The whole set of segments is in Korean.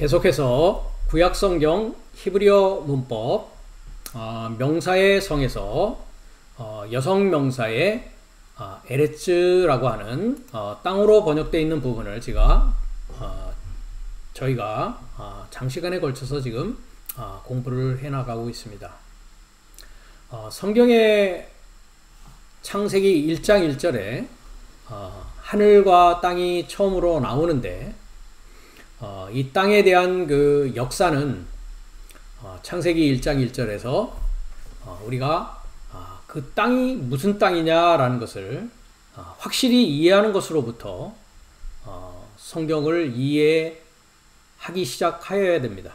계속해서 구약성경 히브리어 문법 명사의 성에서 여성 명사의 에레츠라고 하는 땅으로 번역되어 있는 부분을 저희가 장시간에 걸쳐서 지금 공부를 해나가고 있습니다. 성경의 창세기 1장 1절에 하늘과 땅이 처음으로 나오는데 이 땅에 대한 그 역사는 창세기 1장 1절에서 우리가 그 땅이 무슨 땅이냐라는 것을 확실히 이해하는 것으로부터 성경을 이해하기 시작하여야 됩니다.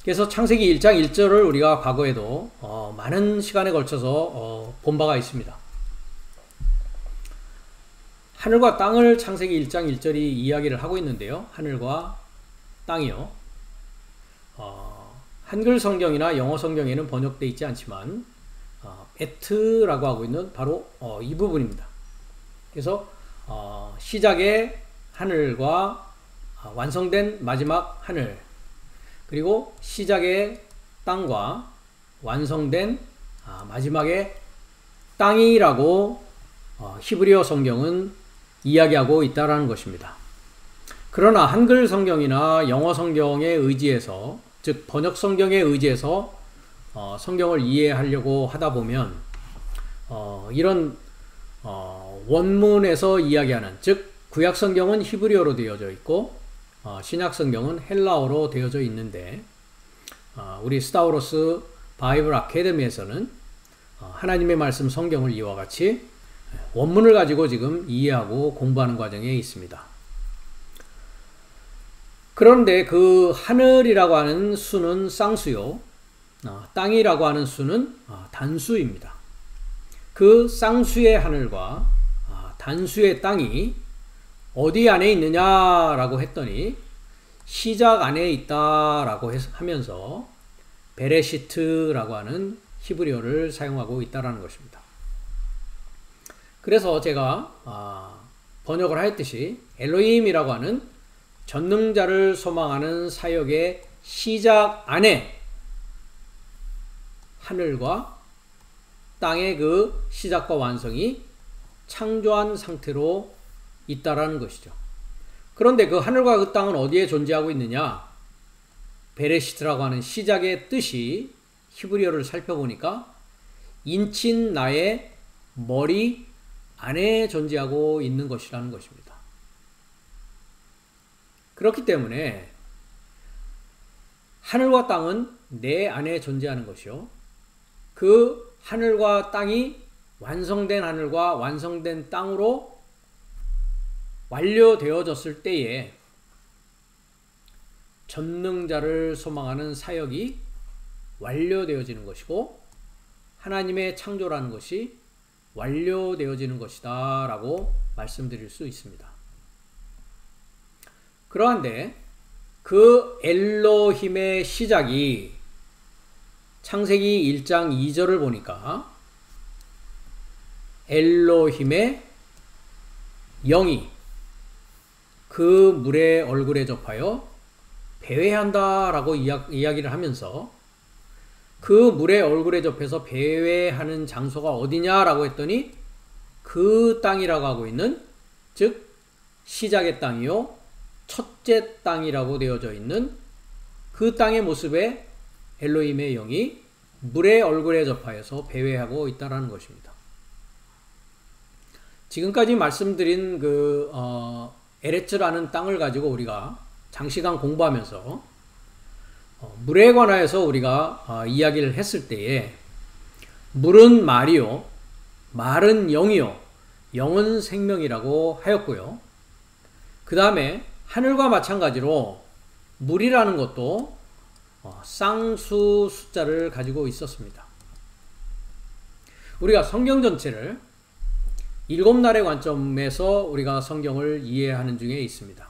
그래서 창세기 1장 1절을 우리가 과거에도 많은 시간에 걸쳐서 본 바가 있습니다. 하늘과 땅을 창세기 1장 1절이 이야기를 하고 있는데요. 하늘과 땅이요. 한글 성경이나 영어 성경에는 번역되어 있지 않지만 에트라고 하고 있는 바로 이 부분입니다. 그래서 시작의 하늘과 완성된 마지막 하늘, 그리고 시작의 땅과 완성된 마지막의 땅이라고 히브리어 성경은 이야기하고 있다라는 것입니다. 그러나 한글 성경이나 영어 성경에 의지해서, 즉 번역 성경에 의지해서 성경을 이해하려고 하다 보면 이런 원문에서 이야기하는, 즉 구약 성경은 히브리어로 되어져 있고 신약 성경은 헬라어로 되어져 있는데 우리 스타우로스 바이블 아카데미에서는 하나님의 말씀 성경을 이와 같이 원문을 가지고 지금 이해하고 공부하는 과정에 있습니다. 그런데 그 하늘이라고 하는 수는 쌍수요, 땅이라고 하는 수는 단수입니다. 그 쌍수의 하늘과 단수의 땅이 어디 안에 있느냐라고 했더니 시작 안에 있다라고 하면서 베레시트라고 하는 히브리어를 사용하고 있다라는 것입니다. 그래서 제가 번역을 하였듯이 엘로힘이라고 하는 전능자를 소망하는 사역의 시작 안에 하늘과 땅의 그 시작과 완성이 창조한 상태로 있다라는 것이죠. 그런데 그 하늘과 그 땅은 어디에 존재하고 있느냐? 베레시트라고 하는 시작의 뜻이 히브리어를 살펴보니까 인친 나의 머리 안에 존재하고 있는 것이라는 것입니다. 그렇기 때문에 하늘과 땅은 내 안에 존재하는 것이요, 그 하늘과 땅이 완성된 하늘과 완성된 땅으로 완료되어졌을 때에 전능자를 소망하는 사역이 완료되어지는 것이고 하나님의 창조라는 것이 완료되어지는 것이다 라고 말씀드릴 수 있습니다. 그러한데 그 엘로힘의 시작이 창세기 1장 2절을 보니까 엘로힘의 영이 그 물의 얼굴에 접하여 배회한다 라고 이야기를 하면서 그 물의 얼굴에 접해서 배회하는 장소가 어디냐라고 했더니 그 땅이라고 하고 있는, 즉 시작의 땅이요 첫째 땅이라고 되어져 있는 그 땅의 모습에 엘로힘의 영이 물의 얼굴에 접하여서 배회하고 있다는 것입니다. 지금까지 말씀드린 그 에레츠라는 땅을 가지고 우리가 장시간 공부하면서 물에 관하여서 우리가 이야기를 했을 때에 물은 말이요, 말은 영이요, 영은 생명이라고 하였고요. 그 다음에 하늘과 마찬가지로 물이라는 것도 쌍수 숫자를 가지고 있었습니다. 우리가 성경 전체를 7날의 관점에서 우리가 성경을 이해하는 중에 있습니다.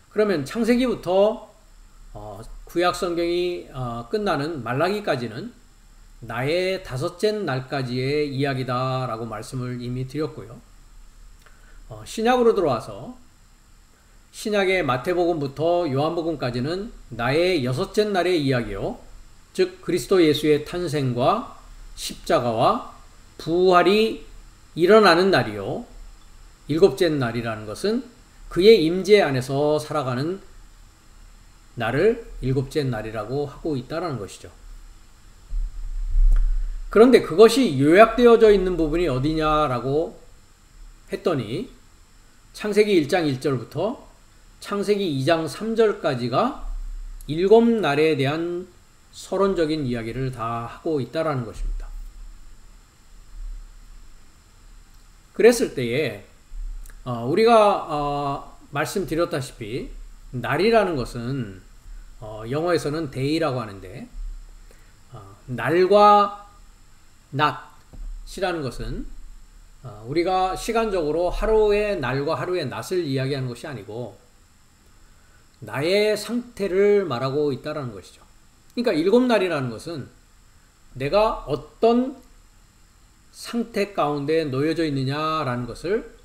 그러면 창세기부터 구약 성경이 끝나는 말라기까지는 나의 5째 날까지의 이야기다 라고 말씀을 이미 드렸고요. 신약으로 들어와서 신약의 마태복음부터 요한복음까지는 나의 여섯째 날의 이야기요. 즉 그리스도 예수의 탄생과 십자가와 부활이 일어나는 날이요. 일곱째 날이라는 것은 그의 임재 안에서 살아가는 날을 일곱째 날이라고 하고 있다는 것이죠. 그런데 그것이 요약되어져 있는 부분이 어디냐라고 했더니 창세기 1장 1절부터 창세기 2장 3절까지가 일곱 날에 대한 서론적인 이야기를 다 하고 있다는 것입니다. 그랬을 때에 우리가 말씀드렸다시피 날이라는 것은 영어에서는 day라고 하는데 날과 낮이라는 것은 우리가 시간적으로 하루의 날과 하루의 낮을 이야기하는 것이 아니고 나의 상태를 말하고 있다는 것이죠. 그러니까 일곱 날이라는 것은 내가 어떤 상태 가운데 놓여져 있느냐라는 것을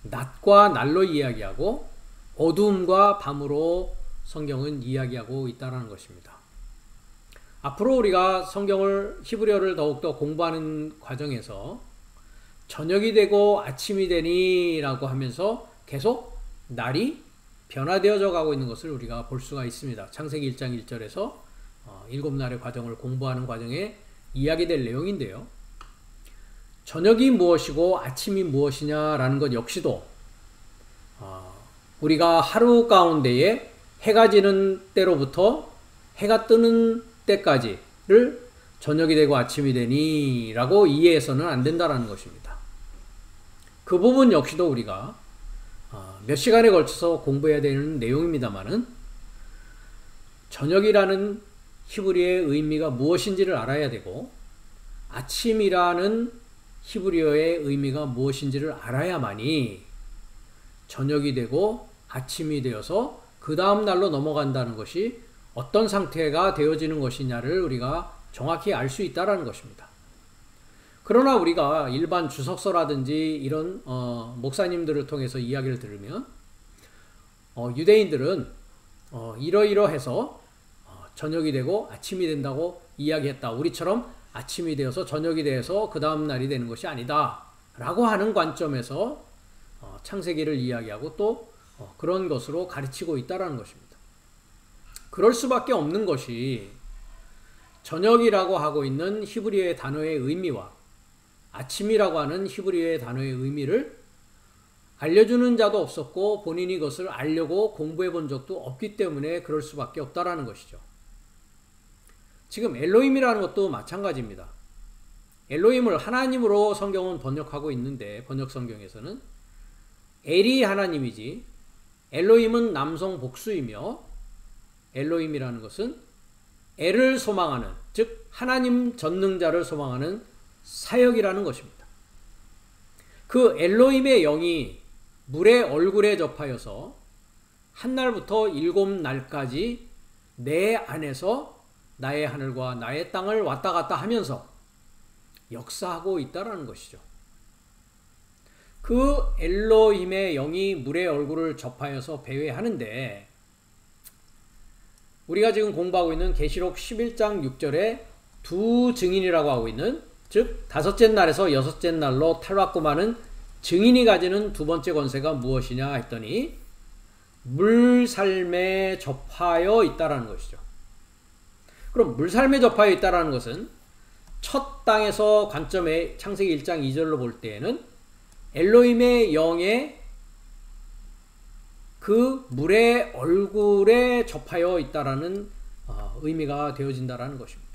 낮과 날로 이야기하고 어두움과 밤으로 성경은 이야기하고 있다는 것입니다. 앞으로 우리가 성경을 히브리어를 더욱더 공부하는 과정에서 저녁이 되고 아침이 되니 라고 하면서 계속 날이 변화되어져 가고 있는 것을 우리가 볼 수가 있습니다. 창세기 1장 1절에서 일곱 날의 과정을 공부하는 과정에 이야기될 내용인데요. 저녁이 무엇이고 아침이 무엇이냐라는 것 역시도 우리가 하루 가운데에 해가 지는 때로부터 해가 뜨는 때까지를 저녁이 되고 아침이 되니 라고 이해해서는 안 된다는 것입니다. 그 부분 역시도 우리가 몇 시간에 걸쳐서 공부해야 되는 내용입니다만은 저녁이라는 히브리어의 의미가 무엇인지를 알아야 되고 아침이라는 히브리어의 의미가 무엇인지를 알아야만이 저녁이 되고 아침이 되어서 그 다음 날로 넘어간다는 것이 어떤 상태가 되어지는 것이냐를 우리가 정확히 알 수 있다는 것입니다. 그러나 우리가 일반 주석서라든지 이런 목사님들을 통해서 이야기를 들으면 유대인들은 이러이러해서 저녁이 되고 아침이 된다고 이야기했다. 우리처럼 아침이 되어서 저녁이 되어서 그 다음 날이 되는 것이 아니다 라고 하는 관점에서 창세기를 이야기하고 또 그런 것으로 가르치고 있다는 것입니다. 그럴 수밖에 없는 것이 저녁이라고 하고 있는 히브리어의 단어의 의미와 아침이라고 하는 히브리어의 단어의 의미를 알려주는 자도 없었고 본인이 그것을 알려고 공부해 본 적도 없기 때문에 그럴 수밖에 없다라는 것이죠. 지금 엘로힘이라는 것도 마찬가지입니다. 엘로힘을 하나님으로 성경은 번역하고 있는데 번역 성경에서는 엘이 하나님이지 엘로힘은 남성 복수이며 엘로힘이라는 것은 엘을 소망하는 즉 하나님 전능자를 소망하는 사역이라는 것입니다. 그 엘로힘의 영이 물의 얼굴에 접하여서 한 날부터 일곱 날까지 내 안에서 나의 하늘과 나의 땅을 왔다 갔다 하면서 역사하고 있다는 것이죠. 그 엘로힘의 영이 물의 얼굴을 접하여서 배회하는데 우리가 지금 공부하고 있는 계시록 11장 6절에 두 증인이라고 하고 있는 즉 다섯째 날에서 여섯째 날로 탈바꿈하는 증인이 가지는 두 번째 권세가 무엇이냐 했더니 물살매 접하여 있다라는 것이죠. 그럼 물살매 접하여 있다라는 것은 첫 땅에서 관점에 창세기 1장 2절로 볼 때에는 엘로힘의 영의 그 물의 얼굴에 접하여 있다라는 의미가 되어진다라는 것입니다.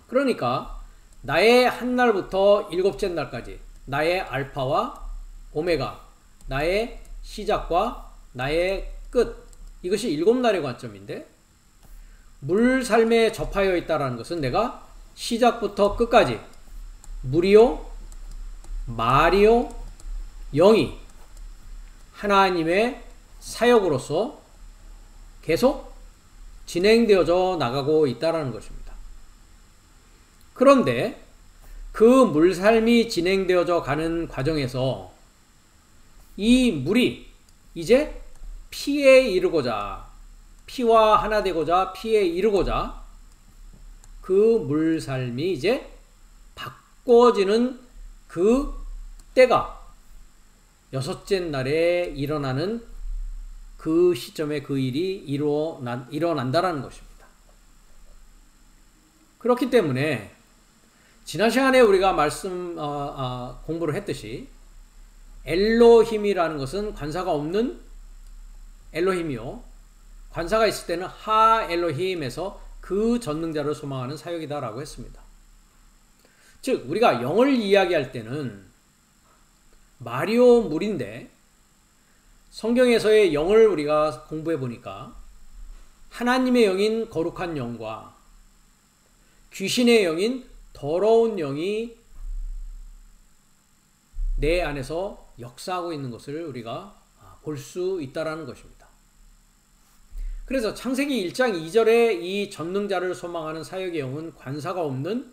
그러니까 나의 한 날부터 일곱째 날까지 나의 알파와 오메가, 나의 시작과 나의 끝, 이것이 일곱 날의 관점인데 물살매에 접하여 있다라는 것은 내가 시작부터 끝까지 물이요, 말이요, 영이 하나님의 사역으로서 계속 진행되어져 나가고 있다는 것입니다. 그런데 그 물살미 진행되어져 가는 과정에서 이 물이 이제 피에 이르고자, 피와 하나 되고자 피에 이르고자 그 물살미 이제 바꿔지는 그 때가 여섯째 날에 일어나는 그 시점에 그 일이 일어난다라는 것입니다. 그렇기 때문에 지난 시간에 우리가 공부를 했듯이 엘로힘이라는 것은 관사가 없는 엘로힘이요, 관사가 있을 때는 하 엘로힘에서 그 전능자를 소망하는 사역이다라고 했습니다. 즉 우리가 영을 이야기할 때는 마리오물인데, 성경에서의 영을 우리가 공부해 보니까 하나님의 영인 거룩한 영과 귀신의 영인 더러운 영이 내 안에서 역사하고 있는 것을 우리가 볼 수 있다라는 것입니다. 그래서 창세기 1장 2절에 이 전능자를 소망하는 사역의 영은 관사가 없는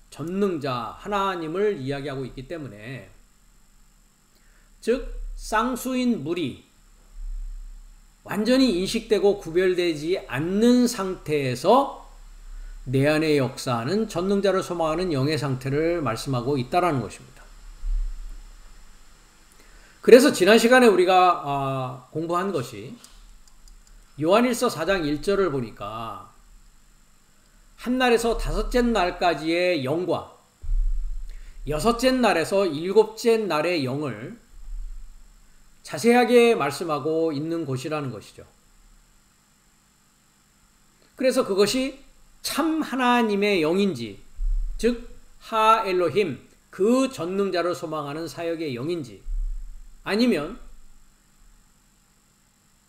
전능자 하나님을 이야기하고 있기 때문에, 즉 쌍수인 물이 완전히 인식되고 구별되지 않는 상태에서 내 안에 역사하는 전능자를 소망하는 영의 상태를 말씀하고 있다라는 것입니다. 그래서 지난 시간에 우리가 공부한 것이 요한일서 4장 1절을 보니까 한 날에서 다섯째 날까지의 영과 여섯째 날에서 일곱째 날의 영을 자세하게 말씀하고 있는 곳이라는 것이죠. 그래서 그것이 참 하나님의 영인지, 즉 하 엘로힘, 그 전능자를 소망하는 사역의 영인지, 아니면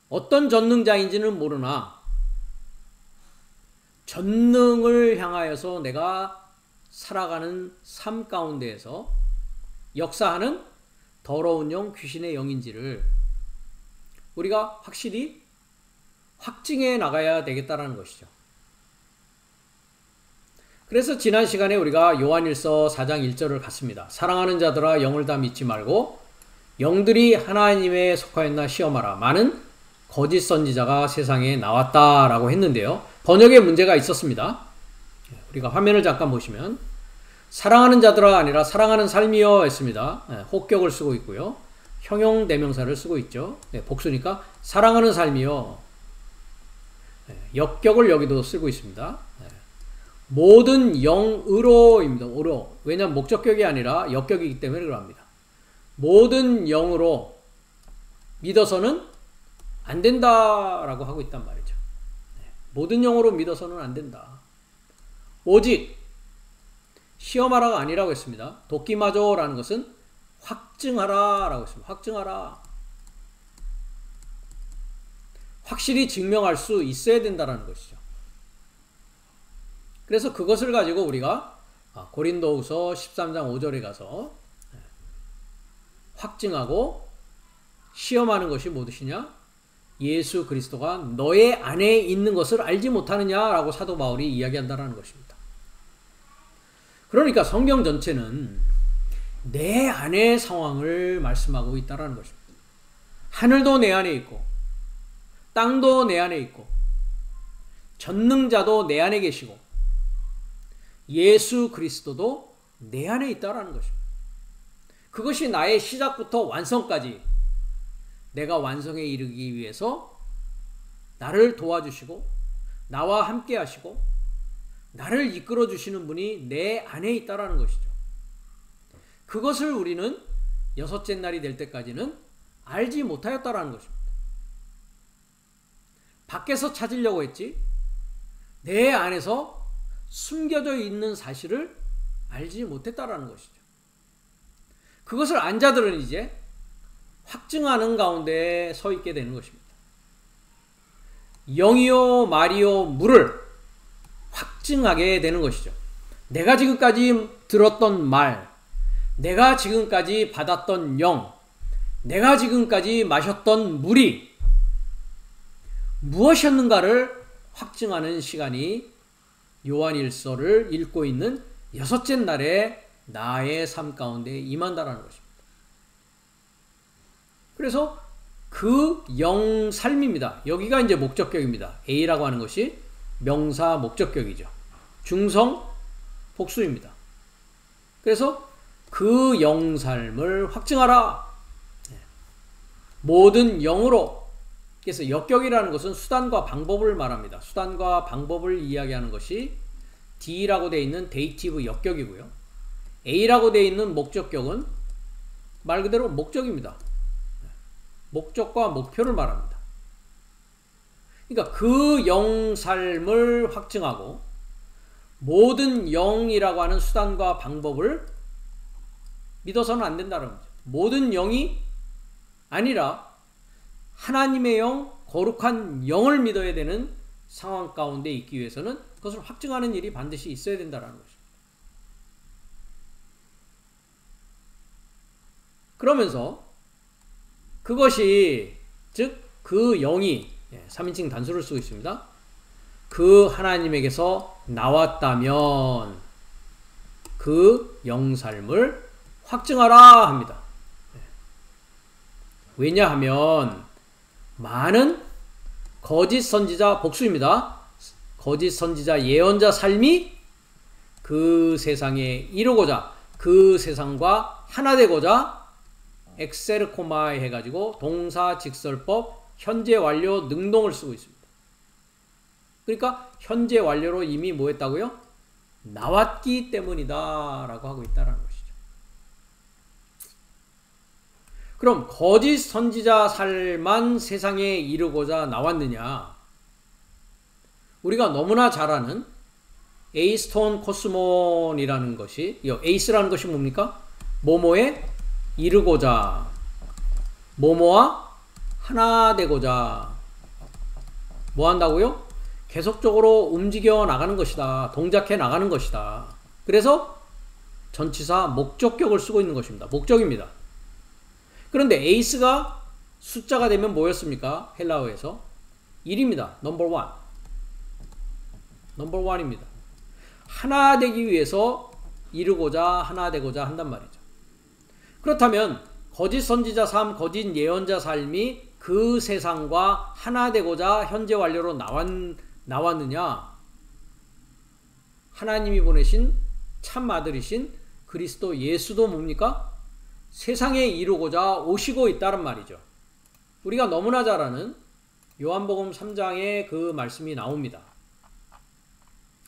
어떤 전능자인지는 모르나 전능을 향하여서 내가 살아가는 삶 가운데에서 역사하는 더러운 영, 귀신의 영인지를 우리가 확실히 확증해 나가야 되겠다는 것이죠. 그래서 지난 시간에 우리가 요한일서 4장 1절을 갔습니다. 사랑하는 자들아, 영을 다 믿지 말고 영들이 하나님에 속하였나 시험하라. 많은 거짓 선지자가 세상에 나왔다라고 했는데요, 번역에 문제가 있었습니다. 우리가 화면을 잠깐 보시면 사랑하는 자들아 아니라 사랑하는 삶이여 했습니다. 혹격을 쓰고 있고요, 형용 대명사를 쓰고 있죠. 복수니까 사랑하는 삶이여. 역격을 여기도 쓰고 있습니다. 모든 영으로입니다. 오로. 왜냐하면 목적격이 아니라 역격이기 때문에 그럽니다. 모든 영으로 믿어서는 안 된다라고 하고 있단 말이죠. 모든 영으로 믿어서는 안 된다. 오직 시험하라가 아니라고 했습니다. 도끼마저라는 것은 확증하라라고 했습니다. 확증하라. 확실히 증명할 수 있어야 된다는 것이죠. 그래서 그것을 가지고 우리가 고린도후서 13장 5절에 가서 확증하고 시험하는 것이 무엇이냐? 예수 그리스도가 너의 안에 있는 것을 알지 못하느냐라고 사도 바울이 이야기한다는 것입니다. 그러니까 성경 전체는 내 안의 상황을 말씀하고 있다는 것입니다. 하늘도 내 안에 있고 땅도 내 안에 있고 전능자도 내 안에 계시고 예수 그리스도도 내 안에 있다는 것입니다. 그것이 나의 시작부터 완성까지 내가 완성에 이르기 위해서 나를 도와주시고 나와 함께 하시고 나를 이끌어 주시는 분이 내 안에 있다는 것이죠. 그것을 우리는 여섯째 날이 될 때까지는 알지 못하였다는 것입니다. 밖에서 찾으려고 했지 내 안에서 숨겨져 있는 사실을 알지 못했다는 것이죠. 그것을 안 자들은 이제 확증하는 가운데 서 있게 되는 것입니다. 영이요 말이요 물을 확증하게 되는 것이죠. 내가 지금까지 들었던 말, 내가 지금까지 받았던 영, 내가 지금까지 마셨던 물이 무엇이었는가를 확증하는 시간이 요한일서를 읽고 있는 여섯째 날에 나의 삶 가운데 임한다라는 것입니다. 그래서 그 영삶입니다. 여기가 이제 목적격입니다. A라고 하는 것이 명사 목적격이죠. 중성 복수입니다. 그래서 그 영삶을 확증하라. 모든 영으로. 그래서 역격이라는 것은 수단과 방법을 말합니다. 수단과 방법을 이야기하는 것이 D라고 되어 있는 데이티브 역격이고요. A라고 되어 있는 목적격은 말 그대로 목적입니다. 목적과 목표를 말합니다. 그러니까 그 영삶을 확증하고 모든 영이라고 하는 수단과 방법을 믿어서는 안 된다는 거죠. 모든 영이 아니라 하나님의 영, 거룩한 영을 믿어야 되는 상황 가운데 있기 위해서는 그것을 확증하는 일이 반드시 있어야 된다는 것입니다. 그러면서 그것이 즉 그 영이 3인칭 단수를 쓰고 있습니다. 그 하나님에게서 나왔다면 그 영삶을 확증하라 합니다. 왜냐하면 많은 거짓 선지자 복수입니다. 거짓 선지자 예언자 삶이 그 세상에 이루고자 그 세상과 하나 되고자 엑세르코마에 해가지고 동사 직설법 현재 완료 능동을 쓰고 있습니다. 그러니까 현재 완료로 이미 뭐 했다고요? 나왔기 때문이다 라고 하고 있다는 것이죠. 그럼 거짓 선지자 삶만 세상에 이루고자 나왔느냐? 우리가 너무나 잘 아는 에이스톤 코스몬이라는 것이, 에이스라는 것이 뭡니까? 뭐뭐에 이르고자, 뭐뭐와 하나 되고자. 뭐 한다고요? 계속적으로 움직여 나가는 것이다. 동작해 나가는 것이다. 그래서 전치사 목적격을 쓰고 있는 것입니다. 목적입니다. 그런데 에이스가 숫자가 되면 뭐였습니까? 헬라어에서 1입니다. 넘버 1. 넘버 1입니다. 하나 되기 위해서 이루고자 하나 되고자 한단 말이죠. 그렇다면 거짓 선지자 삶, 거짓 예언자 삶이 그 세상과 하나 되고자 현재 완료로 나왔느냐? 하나님이 보내신 참 아들이신 그리스도 예수도 뭡니까? 세상에 이루고자 오시고 있다는 말이죠. 우리가 너무나 잘 아는 요한복음 3장에 그 말씀이 나옵니다.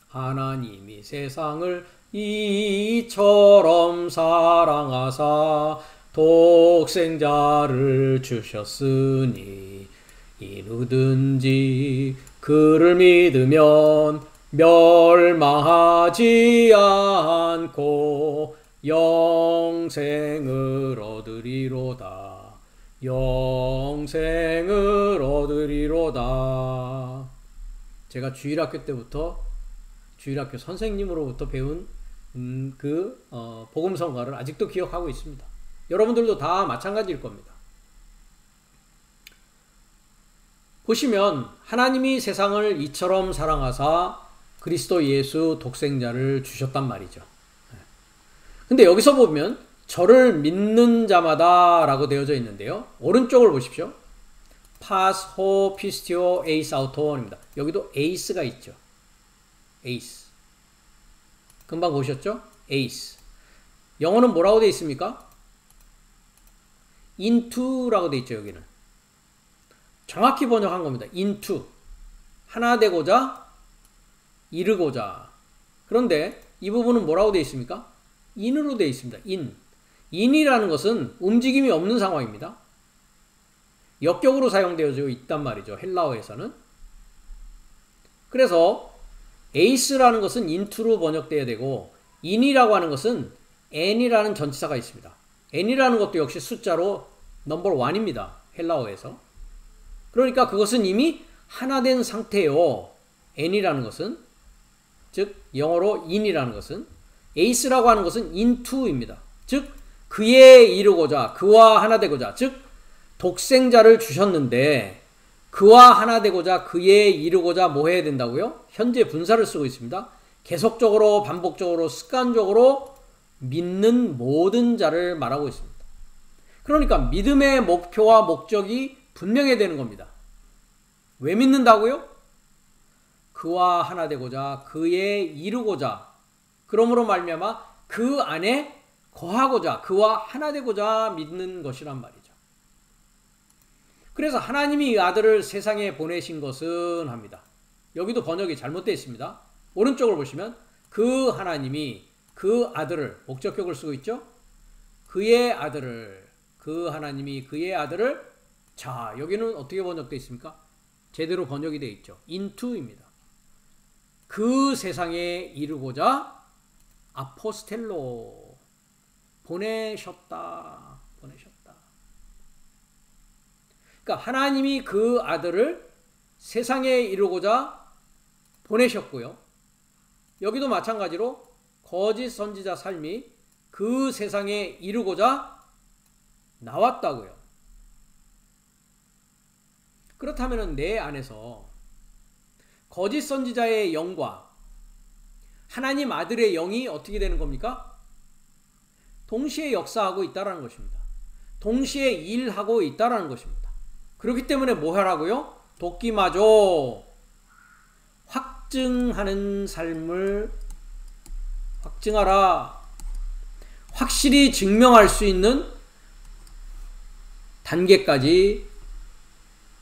하나님이 세상을 이처럼 사랑하사 독생자를 주셨으니 이 누든지 그를 믿으면 멸망하지 않고 영생을 얻으리로다. 영생을 얻으리로다. 제가 주일학교 때부터 주일학교 선생님으로부터 배운 복음성가를 아직도 기억하고 있습니다. 여러분들도 다 마찬가지일 겁니다. 보시면 하나님이 세상을 이처럼 사랑하사 그리스도 예수 독생자를 주셨단 말이죠. 근데 여기서 보면 저를 믿는 자마다 라고 되어져 있는데요. 오른쪽을 보십시오. 파스, 호, 피스티오, 에이스, 아우토원입니다. 여기도 에이스가 있죠. 에이스. 금방 보셨죠? 에이스. 영어는 뭐라고 되어 있습니까? into라고 되어 있죠. 여기는. 정확히 번역한 겁니다. into. 하나 되고자, 이르고자. 그런데 이 부분은 뭐라고 되어 있습니까? in으로 되어 있습니다. in이라는 것은 움직임이 없는 상황입니다. 역격으로 사용되어져 있단 말이죠. 헬라어에서는. 그래서 에이스라는 것은 into로 번역되어야 되고 in이라고 하는 것은 n이라는 전치사가 있습니다. n이라는 것도 역시 숫자로 넘버 1입니다. 헬라어에서. 그러니까 그것은 이미 하나 된 상태요. n이라는 것은, 즉 영어로 in이라는 것은, 에이스라고 하는 것은 into입니다. 즉 그에 이르고자, 그와 하나 되고자, 즉 독생자를 주셨는데 그와 하나 되고자, 그에 이르고자 뭐 해야 된다고요? 현재 분사를 쓰고 있습니다. 계속적으로, 반복적으로, 습관적으로 믿는 모든 자를 말하고 있습니다. 그러니까 믿음의 목표와 목적이 분명해야 되는 겁니다. 왜 믿는다고요? 그와 하나 되고자 그에 이루고자 그러므로 말미암아 그 안에 거하고자 그와 하나 되고자 믿는 것이란 말이죠. 그래서 하나님이 이 아들을 세상에 보내신 것은 합니다. 여기도 번역이 잘못되어 있습니다. 오른쪽을 보시면 그 하나님이 그 아들을 목적격을 쓰고 있죠. 그의 아들을 그 하나님이 그의 아들을 자 여기는 어떻게 번역되어 있습니까? 제대로 번역이 되어 있죠. into입니다. 그 세상에 이르고자 아포스텔로 보내셨다. 그러니까 하나님이 그 아들을 세상에 이루고자 보내셨고요. 여기도 마찬가지로 거짓 선지자 삶이 그 세상에 이루고자 나왔다고요. 그렇다면 내 안에서 거짓 선지자의 영과 하나님 아들의 영이 어떻게 되는 겁니까? 동시에 역사하고 있다는 것입니다. 동시에 일하고 있다는 것입니다. 그렇기 때문에 뭐 하라고요? 도끼마저 확증하는 삶을 확증하라. 확실히 증명할 수 있는 단계까지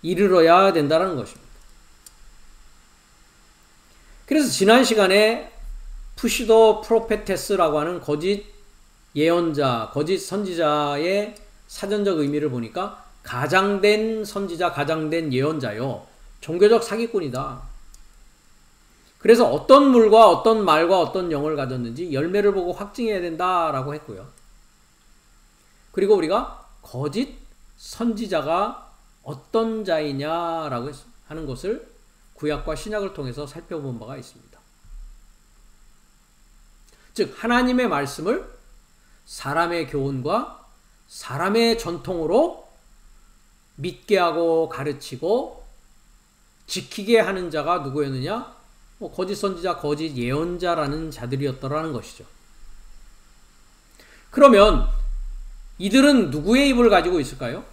이르러야 된다는 것입니다. 그래서 지난 시간에 푸시도 프로페테스라고 하는 거짓 예언자, 거짓 선지자의 사전적 의미를 보니까 가장된 선지자, 가장된 예언자요. 종교적 사기꾼이다. 그래서 어떤 물과 어떤 말과 어떤 영을 가졌는지 열매를 보고 확증해야 된다라고 했고요. 그리고 우리가 거짓 선지자가 어떤 자이냐라고 하는 것을 구약과 신약을 통해서 살펴본 바가 있습니다. 즉 하나님의 말씀을 사람의 교훈과 사람의 전통으로 믿게 하고 가르치고 지키게 하는 자가 누구였느냐? 거짓 선지자, 거짓 예언자라는 자들이었더라는 것이죠. 그러면 이들은 누구의 입을 가지고 있을까요?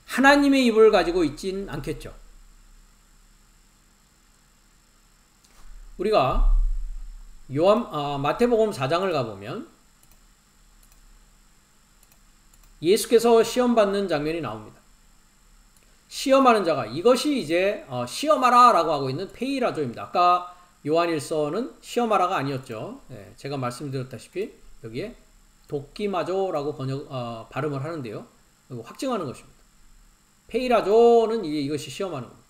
하나님의 입을 가지고 있진 않겠죠. 우리가 마태복음 4장을 가보면 예수께서 시험받는 장면이 나옵니다. 시험하는 자가 이것이 이제 시험하라 라고 하고 있는 페이라조입니다. 아까 요한일서는 시험하라가 아니었죠. 제가 말씀드렸다시피 여기에 도끼마조라고 발음을 하는데요. 확증하는 것입니다. 페이라조는 이것이 시험하는 겁니다.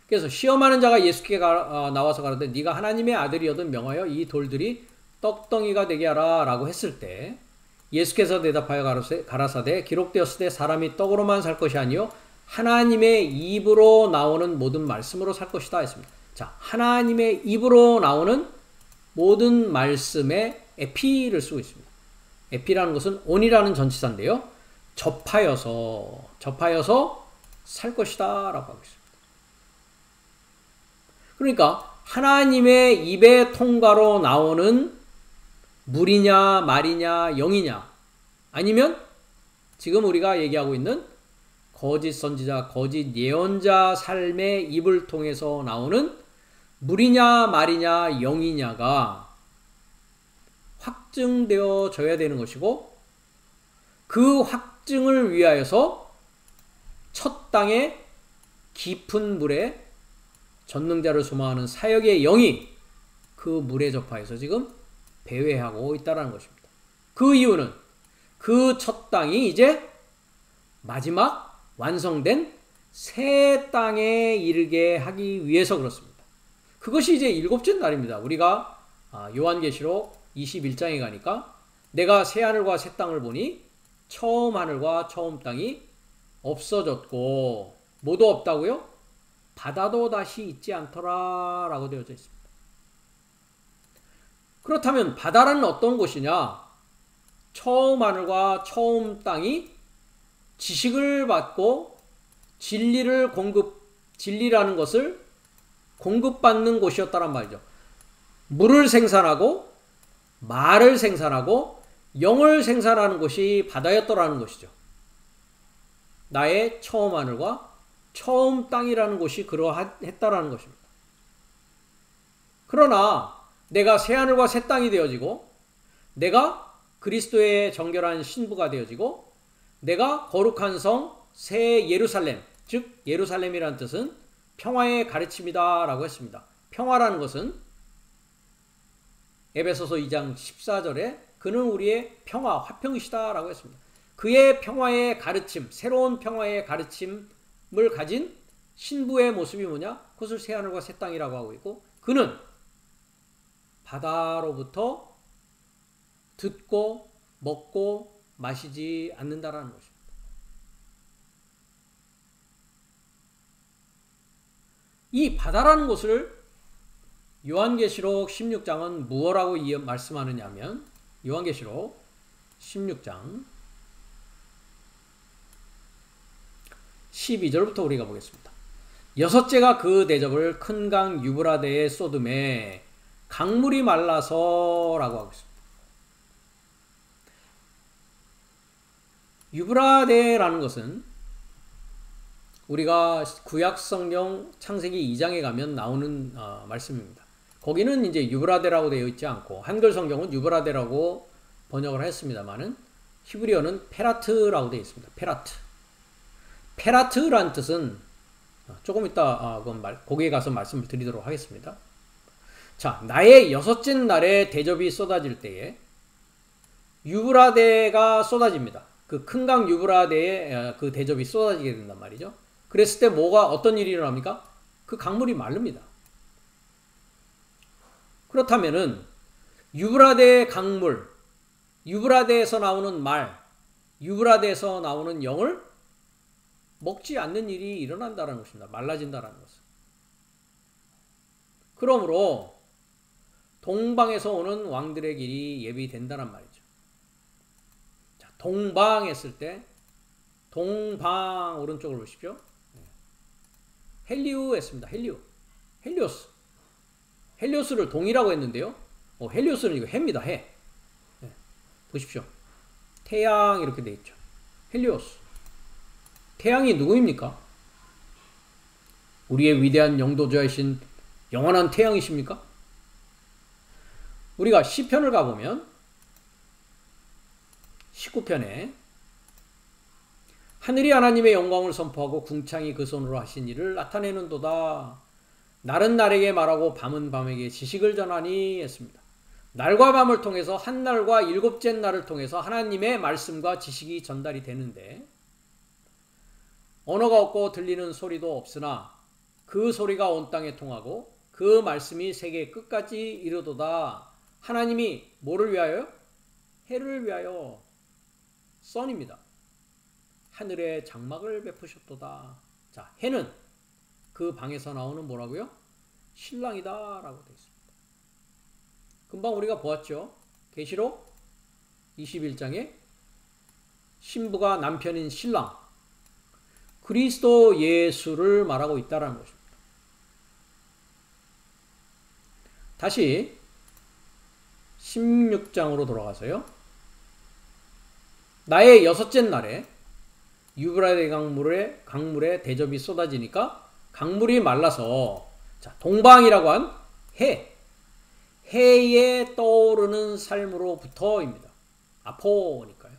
그래서 시험하는 자가 예수께 나와서 가라되 네가 하나님의 아들이거든 명하여 이 돌들이 떡덩이가 되게 하라 라고 했을 때 예수께서 대답하여 가라사대 기록되었을 때 사람이 떡으로만 살 것이 아니요 하나님의 입으로 나오는 모든 말씀으로 살 것이다 했습니다. 자, 하나님의 입으로 나오는 모든 말씀에 에피를 쓰고 있습니다. 에피라는 것은 온이라는 전치사인데요. 접하여서 살 것이다 라고 하고 있습니다. 그러니까 하나님의 입의 통과로 나오는 물이냐 말이냐 영이냐 아니면 지금 우리가 얘기하고 있는 거짓 선지자, 거짓 예언자 삶의 입을 통해서 나오는 물이냐 말이냐 영이냐가 확증되어져야 되는 것이고 그 확증을 위하여서 첫 땅에 깊은 물에 전능자를 소망하는 사역의 영이 그 물에 접하여서 지금 배회하고 있다는 것입니다. 그 이유는 그 첫 땅이 이제 마지막 완성된 새 땅에 이르게 하기 위해서 그렇습니다. 그것이 이제 일곱째 날입니다. 우리가 요한계시록 21장에 가니까 내가 새 하늘과 새 땅을 보니 처음 하늘과 처음 땅이 없어졌고 뭐도 없다고요? 바다도 다시 있지 않더라 라고 되어져 있습니다. 그렇다면 바다는 어떤 곳이냐? 처음 하늘과 처음 땅이 지식을 받고 진리라는 것을 공급받는 곳이었다란 말이죠. 물을 생산하고 말을 생산하고 영을 생산하는 곳이 바다였더라는 것이죠. 나의 처음 하늘과 처음 땅이라는 곳이 그러했다라는 것입니다. 그러나 내가 새 하늘과 새 땅이 되어지고 내가 그리스도의 정결한 신부가 되어지고 내가 거룩한 성 새 예루살렘, 즉 예루살렘이라는 뜻은 평화의 가르침이다 라고 했습니다. 평화라는 것은 에베소서 2장 14절에 그는 우리의 평화, 화평이시다 라고 했습니다. 그의 평화의 가르침, 새로운 평화의 가르침을 가진 신부의 모습이 뭐냐? 그것을 새 하늘과 새 땅이라고 하고 있고 그는 바다로부터 듣고 먹고 마시지 않는다라는 것입니다. 이 바다라는 것을 요한계시록 16장은 무엇라고 말씀하느냐 하면 요한계시록 16장 12절부터 우리가 보겠습니다. 여섯째가 그 대접을 큰 강 유브라데에 쏟음에 강물이 말라서 라고 하고 있습니다. 유브라데라는 것은 우리가 구약성경 창세기 2장에 가면 나오는 말씀입니다. 거기는 이제 유브라데라고 되어 있지 않고 한글 성경은 유브라데라고 번역을 했습니다만은 히브리어는 페라트라고 되어 있습니다. 페라트. 페라트라는 뜻은 조금 이따 거기에 가서 말씀을 드리도록 하겠습니다. 자, 나의 여섯째 날에 대접이 쏟아질 때에 유브라데가 쏟아집니다. 그 큰 강 유브라데에 그 대접이 쏟아지게 된단 말이죠. 그랬을 때 어떤 일이 일어납니까? 그 강물이 마릅니다. 그렇다면은 유브라데의 강물, 유브라데에서 나오는 말, 유브라데에서 나오는 영을 먹지 않는 일이 일어난다는 것입니다. 말라진다는 것은. 그러므로 동방에서 오는 왕들의 길이 예비된다는 말이죠. 자, 동방 했을 때 동방 오른쪽을 보십시오. 헬리우 했습니다. 헬리오스. 헬리오스를 동이라고 했는데요. 헬리오스는 이거 해입니다. 해. 네. 보십시오. 태양 이렇게 돼 있죠. 헬리오스. 태양이 누구입니까? 우리의 위대한 영도자이신 영원한 태양이십니까? 우리가 시편을 가보면 19편에 하늘이 하나님의 영광을 선포하고 궁창이 그 손으로 하신 일을 나타내는도다. 날은 날에게 말하고 밤은 밤에게 지식을 전하니 했습니다. 날과 밤을 통해서 한 날과 일곱째 날을 통해서 하나님의 말씀과 지식이 전달이 되는데 언어가 없고 들리는 소리도 없으나 그 소리가 온 땅에 통하고 그 말씀이 세계 끝까지 이르도다. 하나님이 뭐를 위하여? 해를 위하여. 선입니다. 하늘에 장막을 베푸셨도다. 자, 해는 그 방에서 나오는 뭐라고요? 신랑이다 라고 되어 있습니다. 금방 우리가 보았죠. 계시록 21장에 신부가 남편인 신랑 그리스도 예수를 말하고 있다는 것입니다. 다시 16장으로 돌아가서요. 나의 여섯째 날에 유브라데 강물에 대접이 쏟아지니까 강물이 말라서 자, 동방이라고 한 해에 떠오르는 삶으로부터입니다. 아포니까요.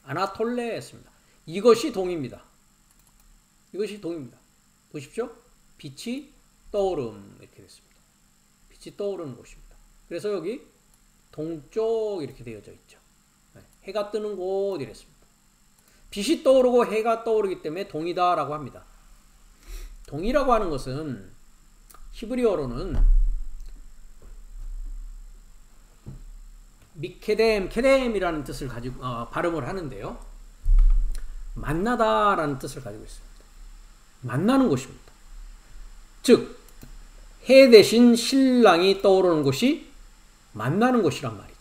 아나톨레 했습니다. 이것이 동입니다. 이것이 동입니다. 보십시오. 빛이 떠오름 이렇게 됐습니다. 빛이 떠오르는 곳입니다. 그래서 여기 동쪽 이렇게 되어져 있죠. 해가 뜨는 곳 이랬습니다. 빛이 떠오르고 해가 떠오르기 때문에 동이다라고 합니다. 동이라고 하는 것은 히브리어로는 케뎀이라는 뜻을 가지고 발음을 하는데요. 만나다라는 뜻을 가지고 있습니다. 만나는 곳입니다. 즉, 해 대신 신랑이 떠오르는 곳이 만나는 곳이란 말이죠.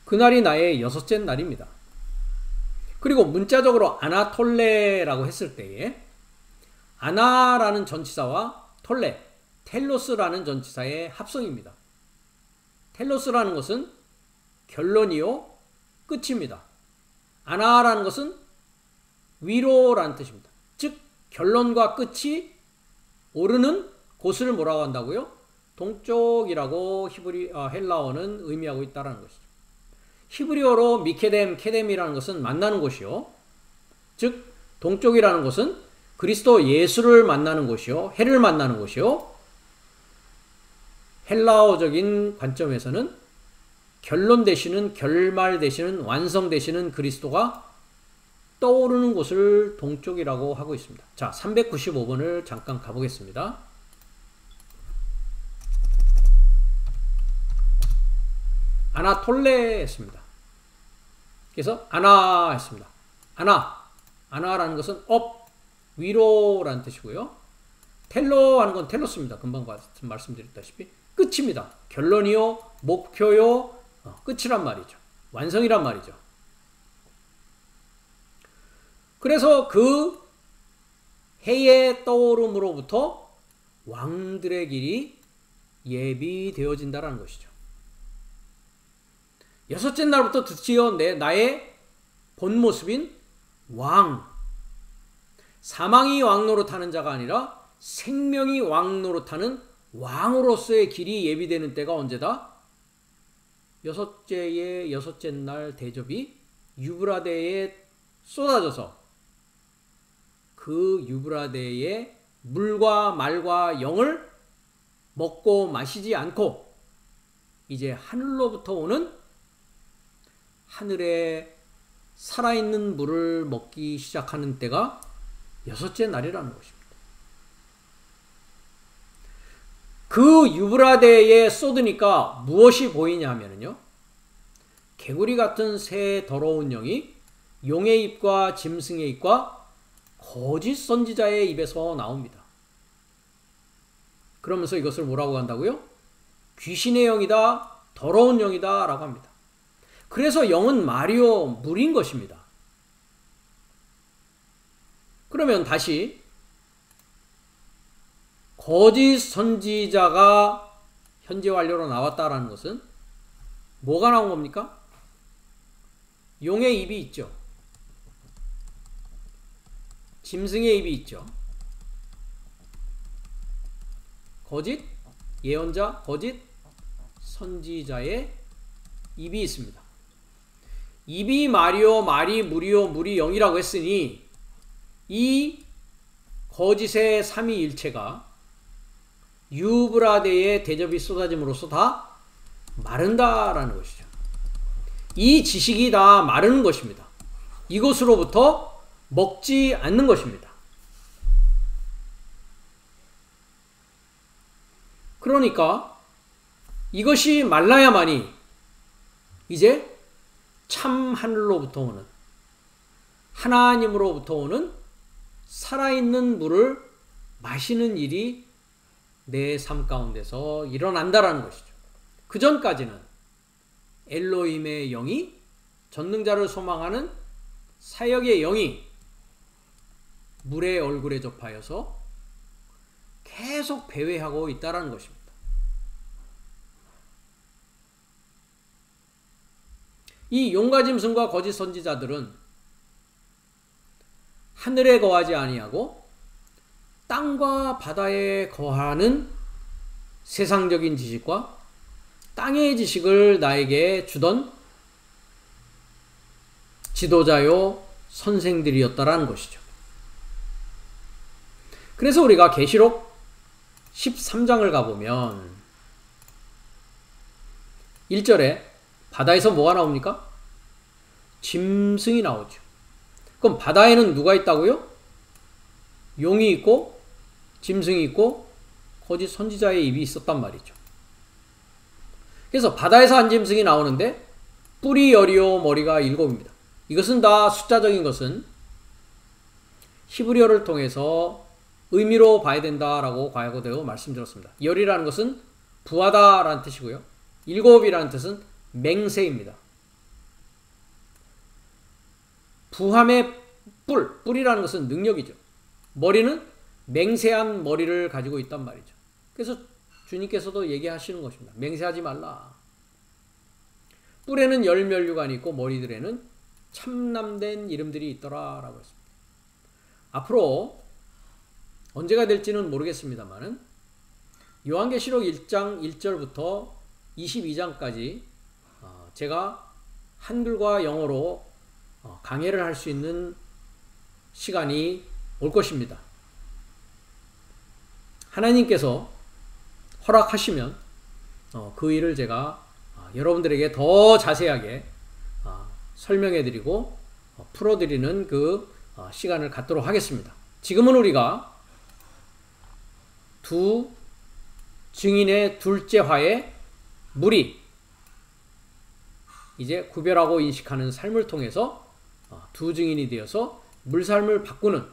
그날이 나의 여섯째 날입니다. 그리고 문자적으로 아나톨레라고 했을 때에 아나라는 전치사와 텔로스라는 전치사의 합성입니다. 텔로스라는 것은 결론이요 끝입니다. 아나라는 것은 위로라는 뜻입니다. 즉 결론과 끝이 오르는 곳을 뭐라고 한다고요? 동쪽이라고 헬라어는 의미하고 있다는 것이죠. 히브리어로 미케뎀, 케뎀이라는 것은 만나는 곳이요. 즉 동쪽이라는 것은 그리스도 예수를 만나는 곳이요. 해를 만나는 곳이요. 헬라어적인 관점에서는 결론 되시는, 결말 되시는, 완성 되시는 그리스도가 떠오르는 곳을 동쪽이라고 하고 있습니다. 자, 395번을 잠깐 가보겠습니다. 아나톨레 했습니다. 그래서 아나 했습니다. 아나라는 것은 업, 위로라는 뜻이고요. 텔로 하는 건 텔로스입니다. 금방 말씀드렸다시피 끝입니다. 결론이요, 목표요, 끝이란 말이죠. 완성이란 말이죠. 그래서 그 해의 떠오름으로부터 왕들의 길이 예비되어진다는 것이죠. 여섯째 날부터 드디어 나의 본 모습인 왕, 사망이 왕 노릇하는 자가 아니라 생명이 왕 노릇하는 왕으로서의 길이 예비되는 때가 언제다? 여섯째 날 대접이 유브라데에 쏟아져서 그 유브라데의 물과 말과 영을 먹고 마시지 않고 이제 하늘로부터 오는 하늘에 살아있는 물을 먹기 시작하는 때가 여섯째 날이라는 것입니다. 그 유브라데에 쏟으니까 무엇이 보이냐 하면요, 개구리 같은 새 더러운 영이 용의 입과 짐승의 입과 거짓 선지자의 입에서 나옵니다. 그러면서 이것을 뭐라고 한다고요? 귀신의 영이다, 더러운 영이다 라고 합니다. 그래서 영은 말이요, 물인 것입니다. 그러면 다시 거짓 선지자가 현재 완료로 나왔다라는 것은 뭐가 나온 겁니까? 용의 입이 있죠. 짐승의 입이 있죠. 거짓 예언자, 거짓 선지자의 입이 있습니다. 입이 말이요, 말이 물이요, 물이 영이라고 했으니 이 거짓의 삼위일체가 유브라데의 대접이 쏟아짐으로써 다 마른다라는 것이죠. 이 지식이 다 마르는 것입니다. 이것으로부터 먹지 않는 것입니다. 그러니까 이것이 말라야만이 이제 참 하늘로부터 오는, 하나님으로부터 오는 살아있는 물을 마시는 일이 내 삶 가운데서 일어난다라는 것이죠. 그 전까지는 엘로힘의 영이, 전능자를 소망하는 사역의 영이 물의 얼굴에 접하여서 계속 배회하고 있다는 것입니다. 이 용과 짐승과 거짓 선지자들은 하늘에 거하지 아니하고 땅과 바다에 거하는 세상적인 지식과 땅의 지식을 나에게 주던 지도자요 선생들이었다라는 것이죠. 그래서 우리가 계시록 13장을 가보면 1절에 바다에서 뭐가 나옵니까? 짐승이 나오죠. 그럼 바다에는 누가 있다고요? 용이 있고 짐승이 있고 거짓 선지자의 입이 있었단 말이죠. 그래서 바다에서 한 짐승이 나오는데 뿔이 10이요 머리가 7입니다. 이것은 다 숫자적인 것은 히브리어를 통해서 의미로 봐야 된다라고 과거에도 말씀드렸습니다. 10이라는 것은 부하다라는 뜻이고요. 7이라는 뜻은 맹세입니다. 부함의 뿔이라는 것은 능력이죠. 머리는 맹세한 머리를 가지고 있단 말이죠. 그래서 주님께서도 얘기하시는 것입니다. 맹세하지 말라. 뿔에는 10면류관이 있고 머리들에는 참남된 이름들이 있더라 라고 했습니다. 앞으로 언제가 될지는 모르겠습니다만은 요한계시록 1장 1절부터 22장까지 제가 한글과 영어로 강해를 할 수 있는 시간이 올 것입니다. 하나님께서 허락하시면 그 일을 제가 여러분들에게 더 자세하게 설명해 드리고 풀어드리는 그 시간을 갖도록 하겠습니다. 지금은 우리가 두 증인의 둘째 화의 무리, 이제 구별하고 인식하는 삶을 통해서 두 증인이 되어서 물삶을 바꾸는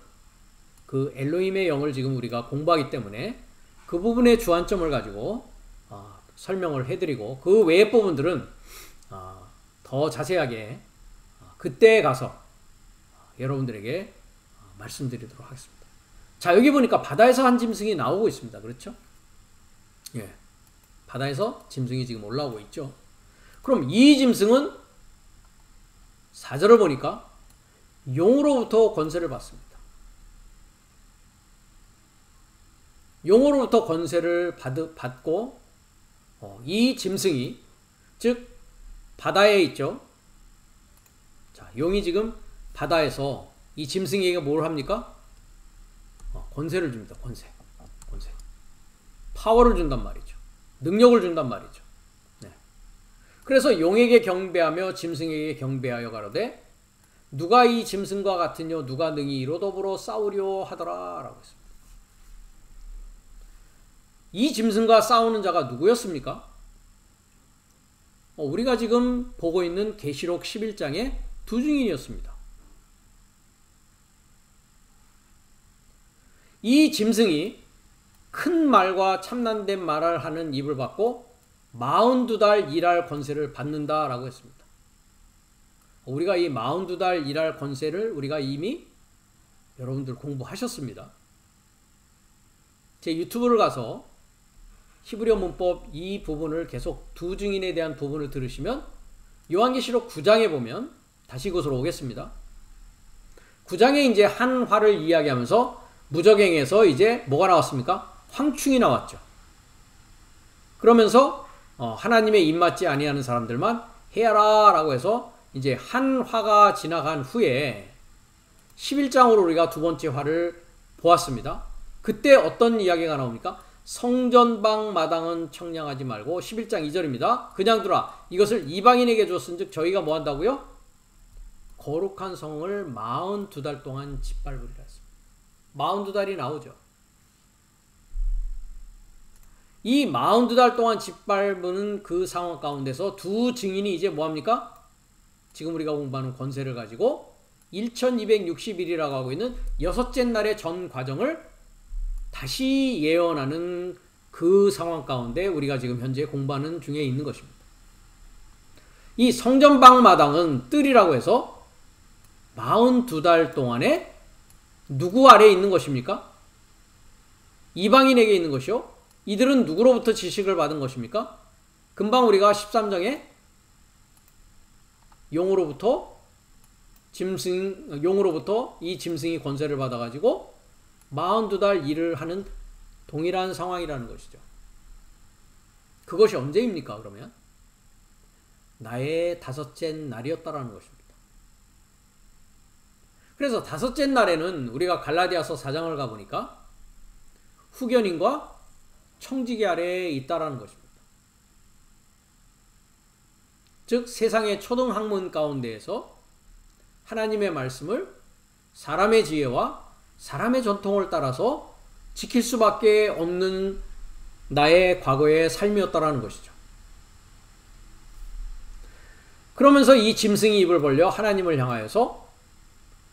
그 엘로힘의 영을 지금 우리가 공부하기 때문에 그 부분의 주안점을 가지고 설명을 해드리고, 그 외의 부분들은 더 자세하게 그때에 가서 여러분들에게 말씀드리도록 하겠습니다. 자, 여기 보니까 바다에서 한 짐승이 나오고 있습니다. 그렇죠? 예, 바다에서 짐승이 지금 올라오고 있죠. 그럼 이 짐승은 4절을 보니까 용으로부터 권세를 받습니다. 용으로부터 권세를 받고 이 짐승이, 즉 바다에 있죠. 자, 용이 지금 바다에서 이 짐승에게 뭘 합니까? 권세를 줍니다. 권세. 파워를 준단 말이죠. 능력을 준단 말이죠. 네. 그래서 용에게 경배하며 짐승에게 경배하여 가로되 누가 이 짐승과 같으뇨 누가 능히 이로 더불어 싸우려 하더라 라고 했습니다. 이 짐승과 싸우는 자가 누구였습니까? 우리가 지금 보고 있는 계시록 11장의 두 증인이었습니다. 이 짐승이 큰 말과 참난된 말을 하는 입을 받고 42달 일할 권세를 받는다라고 했습니다. 우리가 이 42달 일할 권세를 우리가 이미 여러분들 공부하셨습니다. 제 유튜브를 가서 히브리어 문법 이 부분을 계속 두 증인에 대한 부분을 들으시면 요한계시록 9장에 보면, 다시 그것으로 오겠습니다. 9장에 이제 한 화를 이야기하면서 무적행에서 이제 뭐가 나왔습니까? 황충이 나왔죠. 그러면서 하나님의 입맞지 아니하는 사람들만 해야라 라고 해서 이제 한 화가 지나간 후에 11장으로 우리가 두 번째 화를 보았습니다. 그때 어떤 이야기가 나옵니까? 성전방 마당은 청량하지 말고, 11장 2절입니다. 그냥 두라 이것을 이방인에게 줬은즉 저희가 뭐 한다고요? 거룩한 성을 42달 동안 짓밟으리라 했습니다. 42달이 나오죠. 이 42달 동안 짓밟는 그 상황 가운데서 두 증인이 이제 뭐합니까? 지금 우리가 공부하는 권세를 가지고 1260일이라고 하고 있는 여섯째 날의 전 과정을 다시 예언하는 그 상황 가운데 우리가 지금 현재 공부하는 중에 있는 것입니다. 이 성전방 마당은 뜰이라고 해서 42달 동안에 누구 아래에 있는 것입니까? 이방인에게 있는 것이요. 이들은 누구로부터 지식을 받은 것입니까? 금방 우리가 13장에 용으로부터 이 짐승이 권세를 받아가지고 42달 일을 하는 동일한 상황이라는 것이죠. 그것이 언제입니까? 그러면 나의 다섯째 날이었다라는 것입니다. 그래서 다섯째 날에는 우리가 갈라디아서 4장을 가보니까 후견인과 청지기 아래에 있다라는 것입니다. 즉 세상의 초등학문 가운데에서 하나님의 말씀을 사람의 지혜와 사람의 전통을 따라서 지킬 수밖에 없는 나의 과거의 삶이었다라는 것이죠. 그러면서 이 짐승이 입을 벌려 하나님을 향하여서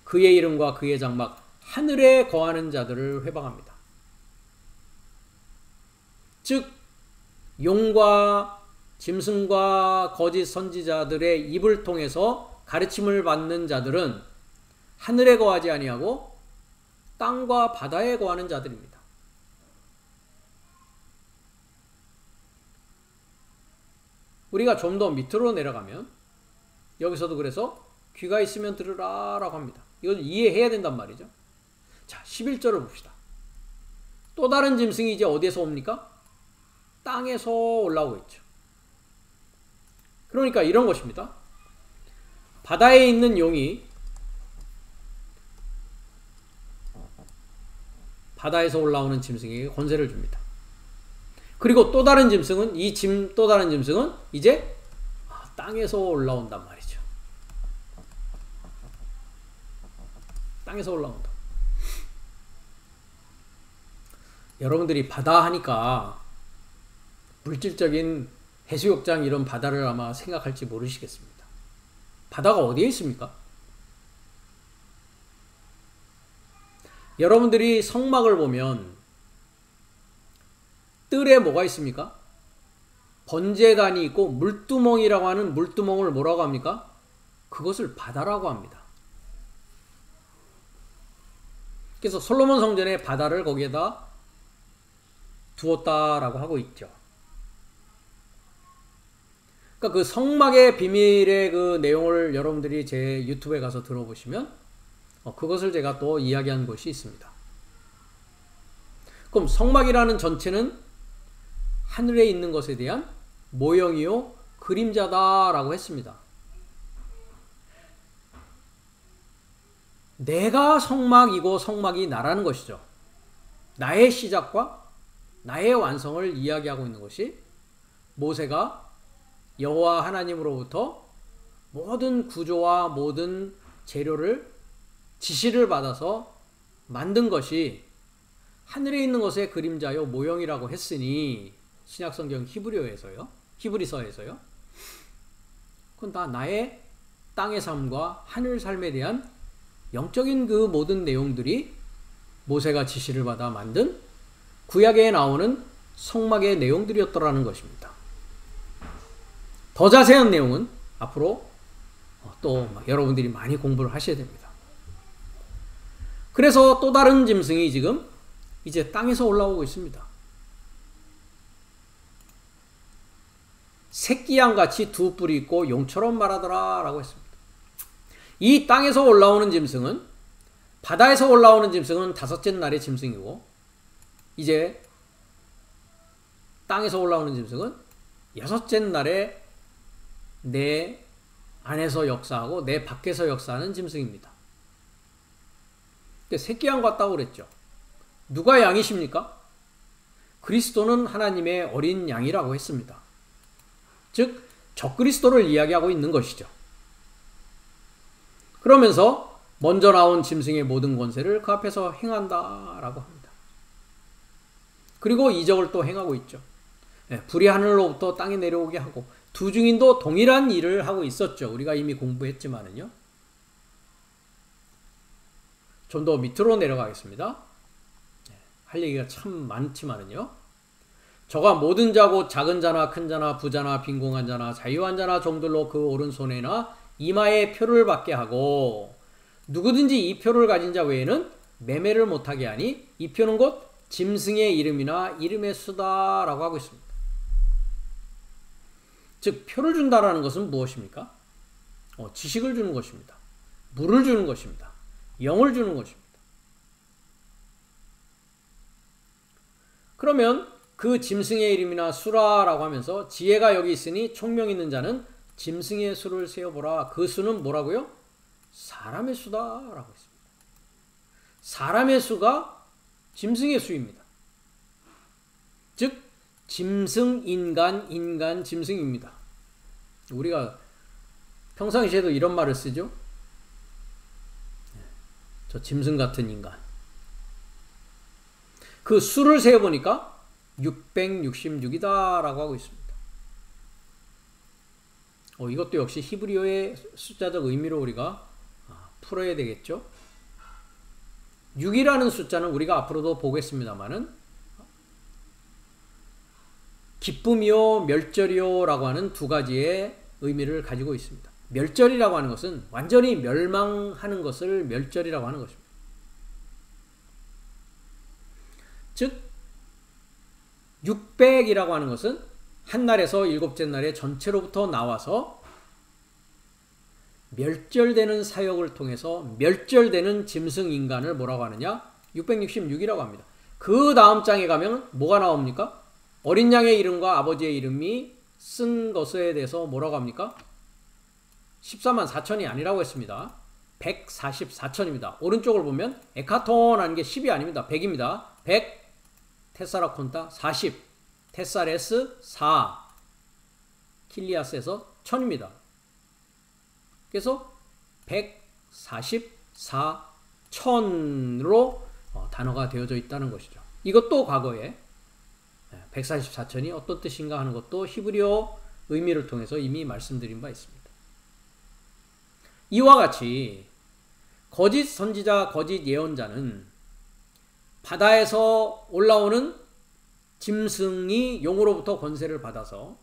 그의 이름과 그의 장막 하늘에 거하는 자들을 회방합니다. 즉 용과 짐승과 거짓 선지자들의 입을 통해서 가르침을 받는 자들은 하늘에 거하지 아니하고 땅과 바다에 거하는 자들입니다. 우리가 좀 더 밑으로 내려가면 여기서도 그래서 귀가 있으면 들으라 라고 합니다. 이걸 이해해야 된단 말이죠. 자, 11절을 봅시다. 또 다른 짐승이 이제 어디에서 옵니까? 땅에서 올라오고 있죠. 그러니까 이런 것입니다. 바다에 있는 용이 바다에서 올라오는 짐승에게 권세를 줍니다. 그리고 또 다른 짐승은 또 다른 짐승은 이제 땅에서 올라온단 말이죠. 땅에서 올라온다. 여러분들이 바다 하니까 물질적인 해수욕장 이런 바다를 아마 생각할지 모르시겠습니다. 바다가 어디에 있습니까? 여러분들이 성막을 보면 뜰에 뭐가 있습니까? 번제단이 있고 물두멍이라고 하는 물두멍을 뭐라고 합니까? 그것을 바다라고 합니다. 그래서 솔로몬 성전에 바다를 거기에다 두었다라고 하고 있죠. 그러니까 그 성막의 비밀의 그 내용을 여러분들이 제 유튜브에 가서 들어보시면 그것을 제가 또 이야기한 것이 있습니다. 그럼 성막이라는 전체는 하늘에 있는 것에 대한 모형이요 그림자다라고 했습니다. 내가 성막이고 성막이 나라는 것이죠. 나의 시작과 나의 완성을 이야기하고 있는 것이 모세가 여호와 하나님으로부터 모든 구조와 모든 재료를 지시를 받아서 만든 것이 하늘에 있는 것의 그림자요 모형이라고 했으니 신약성경 히브리서에서요. 그건 다 나의 땅의 삶과 하늘 삶에 대한 영적인 그 모든 내용들이 모세가 지시를 받아 만든 구약에 나오는 성막의 내용들이었더라는 것입니다. 더 자세한 내용은 앞으로 또 여러분들이 많이 공부를 하셔야 됩니다. 그래서 또 다른 짐승이 지금 이제 땅에서 올라오고 있습니다. 새끼양같이 두 뿔이 있고 용처럼 말하더라 라고 했습니다. 이 땅에서 올라오는 짐승은 바다에서 올라오는 짐승은 다섯째 날의 짐승이고 이제 땅에서 올라오는 짐승은 여섯째 날에 내 안에서 역사하고 내 밖에서 역사하는 짐승입니다. 새끼양 같다고 그랬죠. 누가 양이십니까? 그리스도는 하나님의 어린 양이라고 했습니다. 즉 적그리스도를 이야기하고 있는 것이죠. 그러면서 먼저 나온 짐승의 모든 권세를 그 앞에서 행한다라고 합니다. 그리고 이적을 또 행하고 있죠. 불이 하늘로부터 땅에 내려오게 하고 두 증인도 동일한 일을 하고 있었죠. 우리가 이미 공부했지만은요. 좀 더 밑으로 내려가겠습니다. 할 얘기가 참 많지만은요. 저가 모든 자고 작은 자나 큰 자나 부자나 빈곤한 자나 자유한 자나 종들로 그 오른손에나 이마에 표를 받게 하고 누구든지 이 표를 가진 자 외에는 매매를 못하게 하니 이 표는 곧 짐승의 이름이나 이름의 수다라고 하고 있습니다. 즉 표를 준다라는 것은 무엇입니까? 지식을 주는 것입니다. 물을 주는 것입니다. 영을 주는 것입니다. 그러면 그 짐승의 이름이나 수라라고 하면서 지혜가 여기 있으니 총명 있는 자는 짐승의 수를 세어보라. 그 수는 뭐라고요? 사람의 수다라고 했습니다. 사람의 수가 짐승의 수입니다. 즉 짐승, 인간, 짐승입니다. 우리가 평상시에도 이런 말을 쓰죠. 저 짐승 같은 인간. 그 수를 세어보니까 666이다 라고 하고 있습니다. 이것도 역시 히브리어의 숫자적 의미로 우리가 풀어야 되겠죠. 6이라는 숫자는 우리가 앞으로도 보겠습니다만은 기쁨이요 멸절이요 라고 하는 두 가지의 의미를 가지고 있습니다. 멸절이라고 하는 것은 완전히 멸망하는 것을 멸절이라고 하는 것입니다. 즉 600이라고 하는 것은 한 날에서 일곱째 날에 전체로부터 나와서 멸절되는 사역을 통해서 멸절되는 짐승 인간을 뭐라고 하느냐? 666이라고 합니다. 그 다음 장에 가면 뭐가 나옵니까? 어린 양의 이름과 아버지의 이름이 쓴 것에 대해서 뭐라고 합니까? 14만 4천이 아니라고 했습니다. 144천입니다. 오른쪽을 보면 에카톤 하는 게 10이 아닙니다. 100입니다. 100 테사라콘타 40 테사레스 4 킬리아스에서 1000입니다. 그래서 144천으로 단어가 되어져 있다는 것이죠. 이것도 과거에 144천이 어떤 뜻인가 하는 것도 히브리어 의미를 통해서 이미 말씀드린 바 있습니다. 이와 같이 거짓 선지자, 거짓 예언자는 바다에서 올라오는 짐승이 용으로부터 권세를 받아서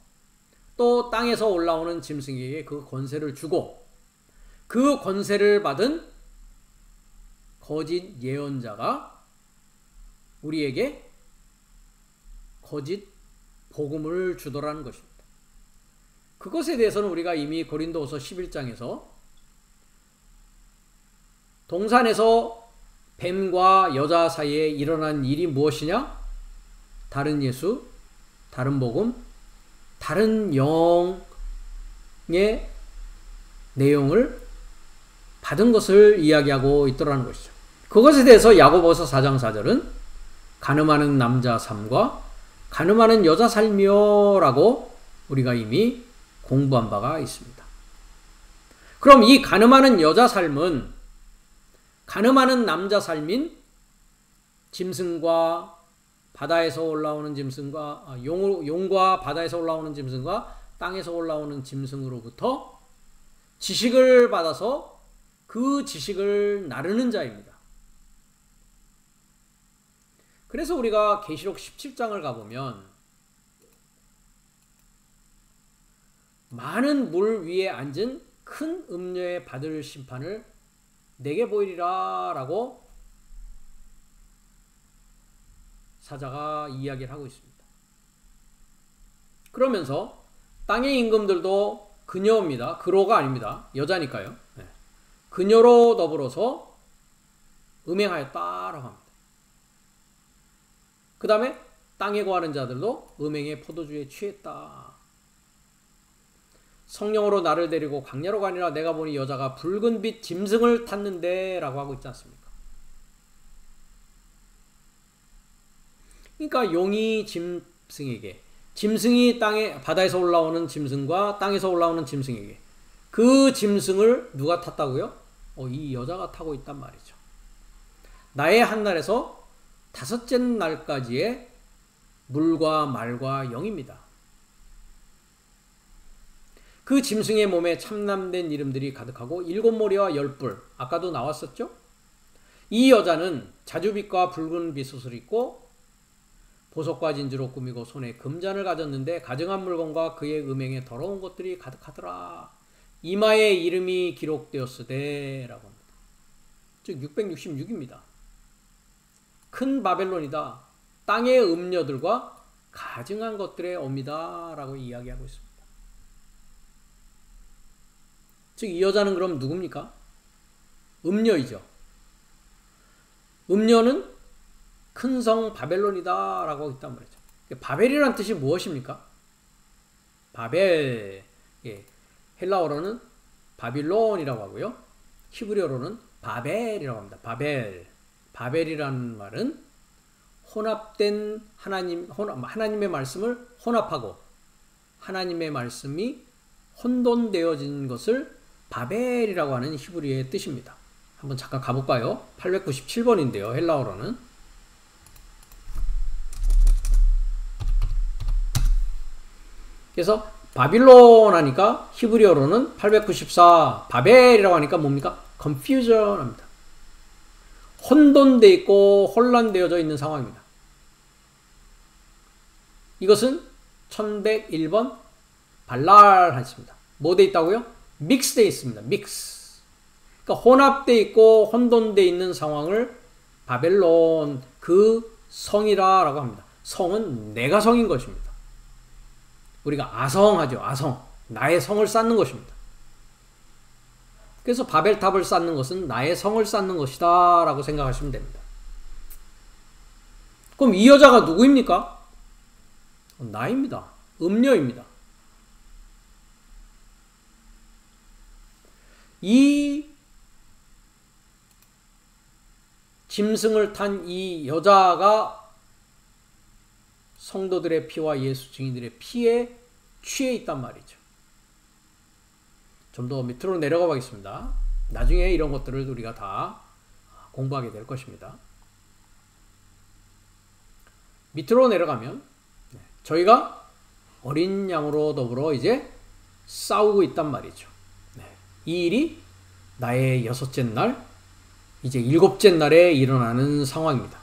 또 땅에서 올라오는 짐승에게 그 권세를 주고 그 권세를 받은 거짓 예언자가 우리에게 거짓 복음을 주더라는 것입니다. 그것에 대해서는 우리가 이미 고린도후서 11장에서 동산에서 뱀과 여자 사이에 일어난 일이 무엇이냐? 다른 예수, 다른 복음, 다른 영의 내용을 받은 것을 이야기하고 있더라는 것이죠. 그것에 대해서 야고보서 4장 4절은 가늠하는 남자 삶과 가늠하는 여자 삶이요라고 우리가 이미 공부한 바가 있습니다. 그럼 이 가늠하는 여자 삶은 가늠하는 남자 삶인 짐승과 바다에서 올라오는 짐승과 용과 바다에서 올라오는 짐승과 땅에서 올라오는 짐승으로부터 지식을 받아서 그 지식을 나르는 자입니다. 그래서 우리가 계시록 17장을 가보면 많은 물 위에 앉은 큰 음녀에 받을 심판을 내게 보이리라 라고 사자가 이야기를 하고 있습니다. 그러면서 땅의 임금들도 그녀입니다. 그로가 아닙니다. 여자니까요. 그녀로 더불어서 음행하였다라고 합니다. 그 다음에 땅에 거하는 자들도 음행의 포도주에 취했다. 성령으로 나를 데리고 광야로 가니라 내가 보니 여자가 붉은 빛 짐승을 탔는데 라고 하고 있지 않습니까? 그러니까 용이 짐승에게, 짐승이 바다에서 올라오는 짐승과 땅에서 올라오는 짐승에게 그 짐승을 누가 탔다고요? 이 여자가 타고 있단 말이죠. 나의 한날에서 다섯째 날까지의 물과 말과 영입니다. 그 짐승의 몸에 참남된 이름들이 가득하고 7모리와 10뿔, 아까도 나왔었죠? 이 여자는 자주빛과 붉은 빗옷을 입고 보석과 진주로 꾸미고 손에 금잔을 가졌는데 가증한 물건과 그의 음행에 더러운 것들이 가득하더라. 이마에 이름이 기록되었으되 라고 합니다. 즉 666입니다. 큰 바벨론이다. 땅의 음녀들과 가증한 것들의 옵니다. 라고 이야기하고 있습니다. 즉 이 여자는 그럼 누굽니까? 음녀이죠. 음녀는 큰 성 바벨론이다 라고 있단 말이죠. 바벨이란 뜻이 무엇입니까? 바벨, 헬라어로는 바빌론이라고 하고요. 히브리어로는 바벨이라고 합니다. 바벨이라는 말은 혼합된 하나님의 말씀을 혼합하고 하나님의 말씀이 혼돈되어진 것을 바벨이라고 하는 히브리어의 뜻입니다. 한번 잠깐 가볼까요? 897번인데요. 헬라어로는. 그래서 바빌론 하니까 히브리어로는 894 바벨이라고 하니까 뭡니까? confusion 합니다. 혼돈되어 있고 혼란되어져 있는 상황입니다. 이것은 1101번 발랄 하십니다. 뭐 돼 있다고요? 믹스되어 있습니다. 믹스. 그러니까 혼합되어 있고 혼돈되어 있는 상황을 바벨론 그 성이라고 합니다. 성은 내가 성인 것입니다. 우리가 아성하죠. 아성. 나의 성을 쌓는 것입니다. 그래서 바벨탑을 쌓는 것은 나의 성을 쌓는 것이다 라고 생각하시면 됩니다. 그럼 이 여자가 누구입니까? 나입니다. 음녀입니다. 이 짐승을 탄 이 여자가 성도들의 피와 예수 증인들의 피에 취해 있단 말이죠. 좀 더 밑으로 내려가 보겠습니다. 나중에 이런 것들을 우리가 다 공부하게 될 것입니다. 밑으로 내려가면 저희가 어린 양으로 더불어 이제 싸우고 있단 말이죠. 이 일이 나의 6째 날, 이제 7째 날에 일어나는 상황입니다.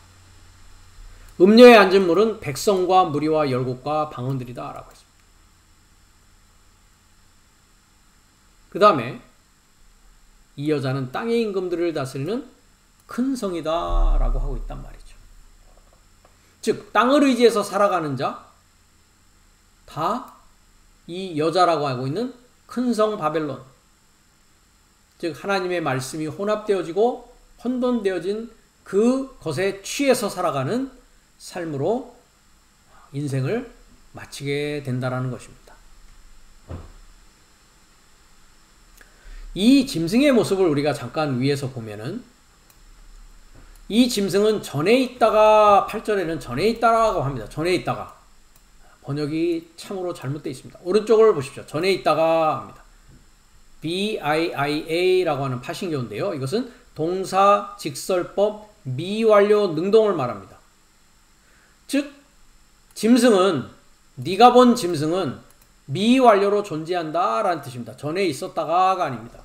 음녀에 앉은 물은 백성과 무리와 열국과 방언들이다 라고 했습니다. 그 다음에 이 여자는 땅의 임금들을 다스리는 큰 성이다 라고 하고 있단 말이죠. 즉 땅을 의지해서 살아가는 자, 다 이 여자라고 하고 있는 큰 성 바벨론, 즉 하나님의 말씀이 혼합되어지고 혼돈되어진 그것에 취해서 살아가는 삶으로 인생을 마치게 된다라는 것입니다. 이 짐승의 모습을 우리가 잠깐 위에서 보면은 이 짐승은 전에 있다가 8절에는 전에 있다라고 합니다. 전에 있다가 번역이 참으로 잘못되어 있습니다. 오른쪽을 보십시오. 전에 있다가 합니다. BIIA라고 하는 파신교인데요. 이것은 동사 직설법 미완료 능동을 말합니다. 즉 짐승은 네가 본 짐승은 미완료로 존재한다 라는 뜻입니다. 전에 있었다가가 아닙니다.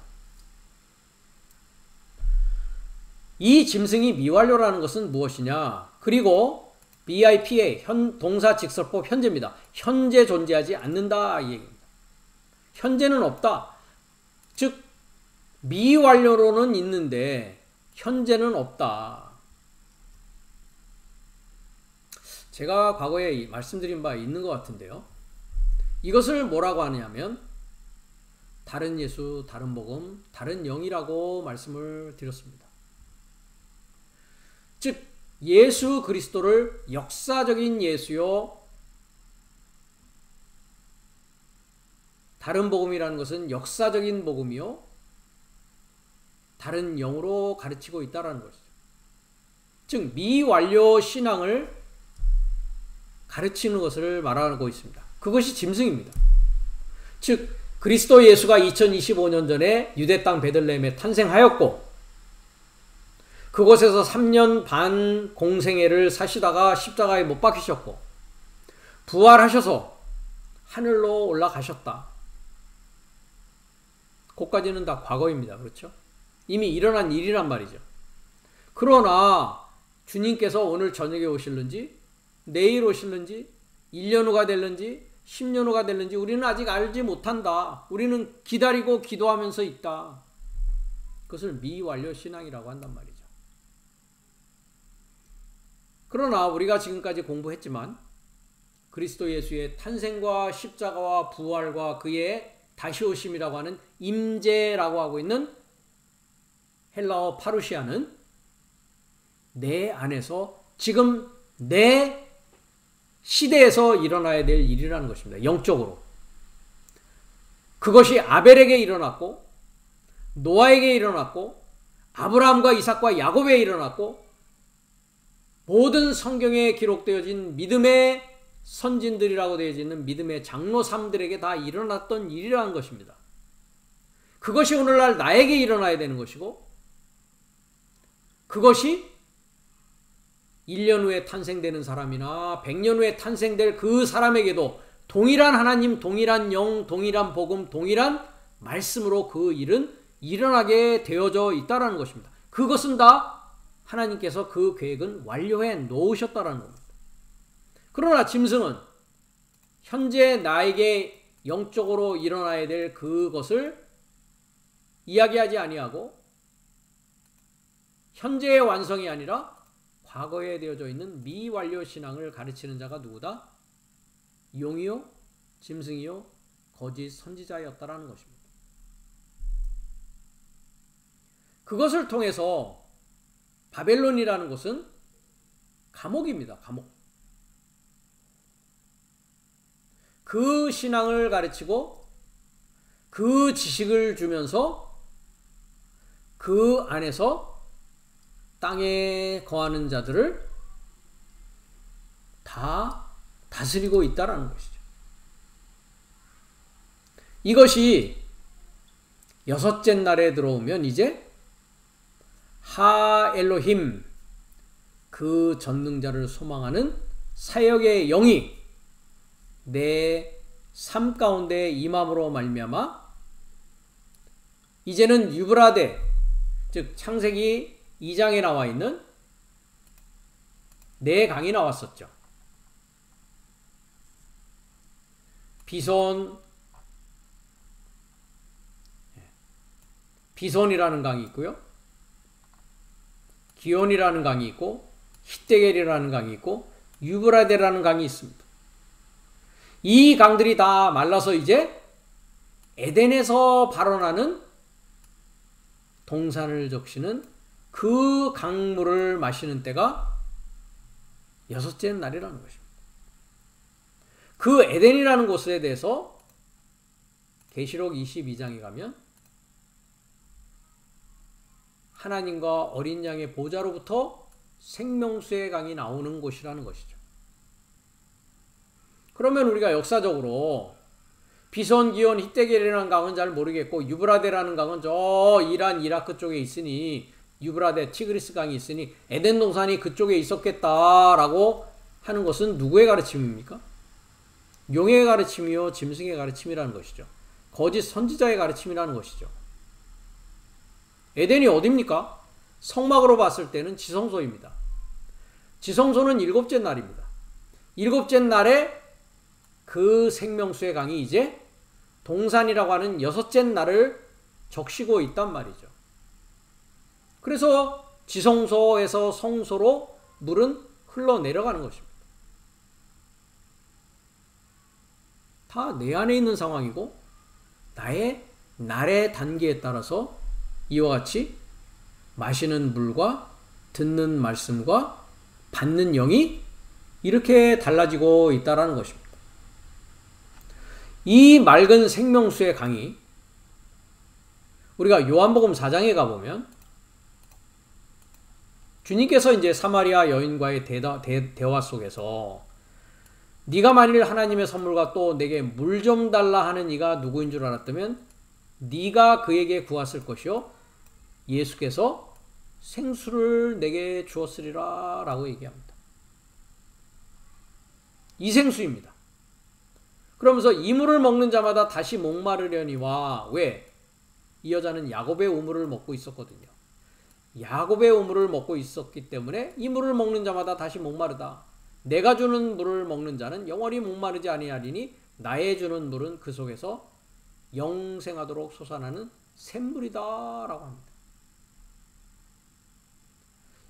이 짐승이 미완료라는 것은 무엇이냐? 그리고 BIPA 동사 직설법 현재입니다. 현재 존재하지 않는다 이 얘기입니다. 현재는 없다. 즉 미완료로는 있는데 현재는 없다. 제가 과거에 말씀드린 바 있는 것 같은데요. 이것을 뭐라고 하냐면 다른 예수, 다른 복음, 다른 영이라고 말씀을 드렸습니다. 즉 예수 그리스도를 역사적인 예수요, 다른 복음이라는 것은 역사적인 복음이요, 다른 영으로 가르치고 있다는 것이죠. 즉 미완료 신앙을 가르치는 것을 말하고 있습니다. 그것이 짐승입니다. 즉 그리스도 예수가 2025년 전에 유대 땅 베들레헴에 탄생하였고 그곳에서 3년 반 공생애를 사시다가 십자가에 못 박히셨고 부활하셔서 하늘로 올라가셨다. 그것까지는 다 과거입니다. 그렇죠? 이미 일어난 일이란 말이죠. 그러나 주님께서 오늘 저녁에 오실는지 내일 오실는지 1년 후가 될는지 10년 후가 될는지 우리는 아직 알지 못한다. 우리는 기다리고 기도하면서 있다. 그것을 미완료 신앙이라고 한단 말이죠. 그러나 우리가 지금까지 공부했지만 그리스도 예수의 탄생과 십자가와 부활과 그의 다시 오심이라고 하는 임재라고 하고 있는 헬라어 파루시아는 내 안에서 지금 내 시대에서 일어나야 될 일이라는 것입니다. 영적으로. 그것이 아벨에게 일어났고 노아에게 일어났고 아브라함과 이삭과 야곱에게 일어났고 모든 성경에 기록되어진 믿음의 선진들이라고 되어 있는 믿음의 장로 3들에게 다 일어났던 일이라는 것입니다. 그것이 오늘날 나에게 일어나야 되는 것이고 그것이 1년 후에 탄생되는 사람이나 100년 후에 탄생될 그 사람에게도 동일한 하나님, 동일한 영, 동일한 복음, 동일한 말씀으로 그 일은 일어나게 되어져 있다는 것입니다. 그것은 다 하나님께서 그 계획은 완료해 놓으셨다는 겁니다. 그러나 짐승은 현재 나에게 영적으로 일어나야 될 그것을 이야기하지 아니하고 현재의 완성이 아니라 과거에 되어져 있는 미완료 신앙을 가르치는 자가 누구다? 용이요, 짐승이요, 거짓 선지자였다라는 것입니다. 그것을 통해서 바벨론이라는 곳은 감옥입니다. 감옥. 그 신앙을 가르치고 그 지식을 주면서 그 안에서 땅에 거하는 자들을 다 다스리고 있다라는 것이죠. 이것이 여섯째 날에 들어오면 이제 하 엘로힘, 그 전능자를 소망하는 사역의 영이 내 삶 가운데 임함으로 말미암아 이제는 유브라데, 즉 창세기 2장에 나와 있는 네 강이 나왔었죠. 비손이라는 강이 있고요. 기온이라는 강이 있고 히데겔이라는 강이 있고 유브라데라는 강이 있습니다. 이 강들이 다 말라서 이제 에덴에서 발원하는 동산을 적시는 그 강물을 마시는 때가 여섯째 날이라는 것입니다. 그 에덴이라는 곳에 대해서 계시록 22장에 가면 하나님과 어린 양의 보좌로부터 생명수의 강이 나오는 곳이라는 것이죠. 그러면 우리가 역사적으로 비손, 기온, 히데겔이라는 강은 잘 모르겠고 유브라데라는 강은 저 이란, 이라크 쪽에 있으니 유브라데, 티그리스 강이 있으니 에덴 동산이 그쪽에 있었겠다라고 하는 것은 누구의 가르침입니까? 용의 가르침이요 짐승의 가르침이라는 것이죠. 거짓 선지자의 가르침이라는 것이죠. 에덴이 어디입니까? 성막으로 봤을 때는 지성소입니다. 지성소는 일곱째 날입니다. 일곱째 날에 그 생명수의 강이 이제 동산이라고 하는 여섯째 날을 적시고 있단 말이죠. 그래서 지성소에서 성소로 물은 흘러내려가는 것입니다. 다 내 안에 있는 상황이고 나의 날의 단계에 따라서 이와 같이 마시는 물과 듣는 말씀과 받는 영이 이렇게 달라지고 있다는 것입니다. 이 맑은 생명수의 강이 우리가 요한복음 4장에 가보면 주님께서 이제 사마리아 여인과의 대화 속에서 네가 만일 하나님의 선물과 또 내게 물 좀 달라 하는 이가 누구인 줄 알았다면 네가 그에게 구했을 것이요 예수께서 생수를 내게 주었으리라 라고 얘기합니다. 이 생수입니다. 그러면서 이 물을 먹는 자마다 다시 목마르려니와 왜? 이 여자는 야곱의 우물을 먹고 있었거든요. 야곱의 우물을 먹고 있었기 때문에 이 물을 먹는 자마다 다시 목마르다. 내가 주는 물을 먹는 자는 영원히 목마르지 아니하리니 나의 주는 물은 그 속에서 영생하도록 솟아나는 샘물이다 라고 합니다.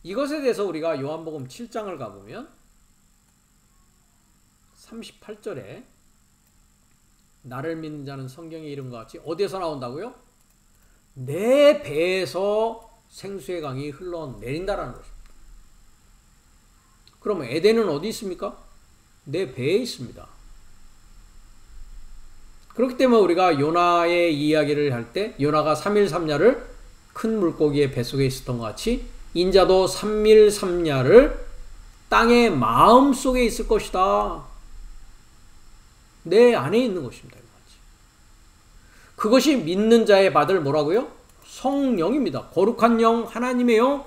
이것에 대해서 우리가 요한복음 7장을 가보면 38절에 나를 믿는 자는 성경의 이름과 같이 어디에서 나온다고요? 내 배에서 생수의 강이 흘러내린다라는 것입니다. 그러면 에덴은 어디 있습니까? 내 배에 있습니다. 그렇기 때문에 우리가 요나의 이야기를 할 때 요나가 3일 3야를 큰 물고기의 뱃속에 있었던 것 같이 인자도 3일 3야를 땅의 마음속에 있을 것이다. 내 안에 있는 것입니다. 그것이 믿는 자의 받을 뭐라고요? 성령입니다. 거룩한 영, 하나님의 영,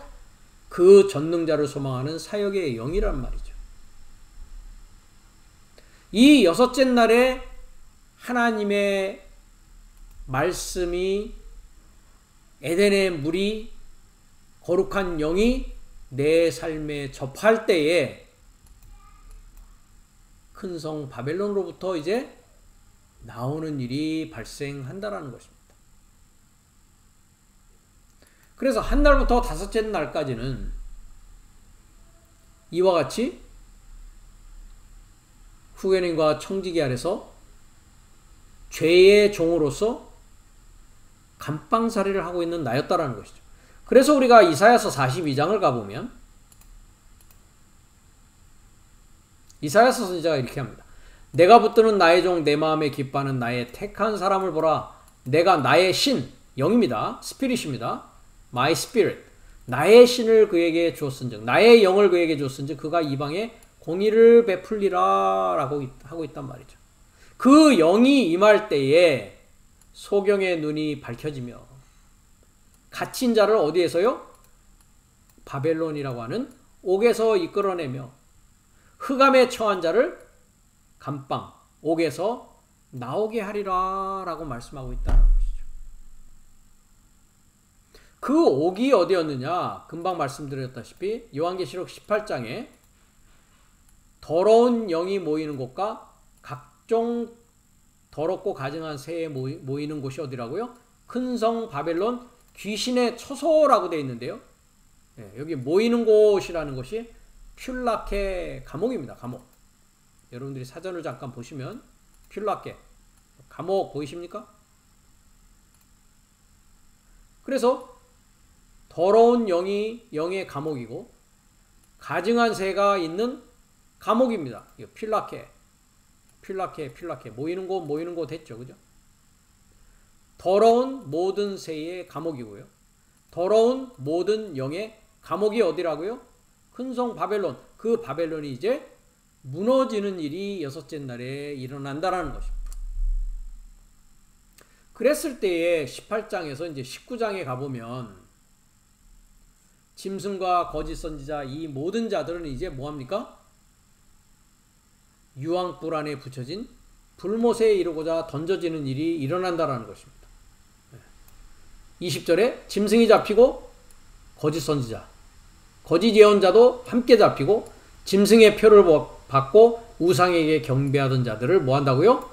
그 전능자를 소망하는 사역의 영이란 말이죠. 이 여섯째 날에 하나님의 말씀이 에덴의 물이 거룩한 영이 내 삶에 접할 때에 큰 성 바벨론으로부터 이제 나오는 일이 발생한다라는 것입니다. 그래서 한 날부터 다섯째 날까지는 이와 같이 후계님과 청지기 아래서 죄의 종으로서 감방살이를 하고 있는 나였다라는 것이죠. 그래서 우리가 이사야서 42장을 가보면 이사야서 선지자가 이렇게 합니다. 내가 붙드는 나의 종 내 마음에 기뻐하는 나의 택한 사람을 보라. 내가 나의 신, 영입니다. 스피릿입니다. My spirit. 나의 신을 그에게 주었은즉, 나의 영을 그에게 주었은즉 그가 이방에 공의를 베풀리라 라고 하고 있단 말이죠. 그 영이 임할 때에 소경의 눈이 밝혀지며 갇힌 자를 어디에서요? 바벨론이라고 하는 옥에서 이끌어내며 흑암에 처한 자를 감방, 옥에서 나오게 하리라 라고 말씀하고 있다는 것이죠. 그 옥이 어디였느냐? 금방 말씀드렸다시피 요한계시록 18장에 더러운 영이 모이는 곳과 각종 더럽고 가증한 새에 모이는 곳이 어디라고요? 큰 성 바벨론 귀신의 처소라고 되어 있는데요. 여기 모이는 곳이라는 것이 퓰라케 감옥입니다. 감옥. 여러분들이 사전을 잠깐 보시면 퓰라케 감옥 보이십니까? 그래서 더러운 영이 영의 감옥이고 가증한 새가 있는 감옥입니다. 이거 퓰라케 모이는 곳 됐죠, 그죠? 더러운 모든 새의 감옥이고요. 더러운 모든 영의 감옥이 어디라고요? 큰 성 바벨론. 그 바벨론이 이제 무너지는 일이 여섯째 날에 일어난다라는 것입니다. 그랬을 때에 18장에서 이제 19장에 가보면 짐승과 거짓 선지자 이 모든 자들은 이제 뭐합니까? 유황불 안에 붙여진 불못에 이르고자 던져지는 일이 일어난다라는 것입니다. 20절에 짐승이 잡히고 거짓 선지자, 거짓 예언자도 함께 잡히고 짐승의 표를 받고 우상에게 경배하던 자들을 뭐 한다고요?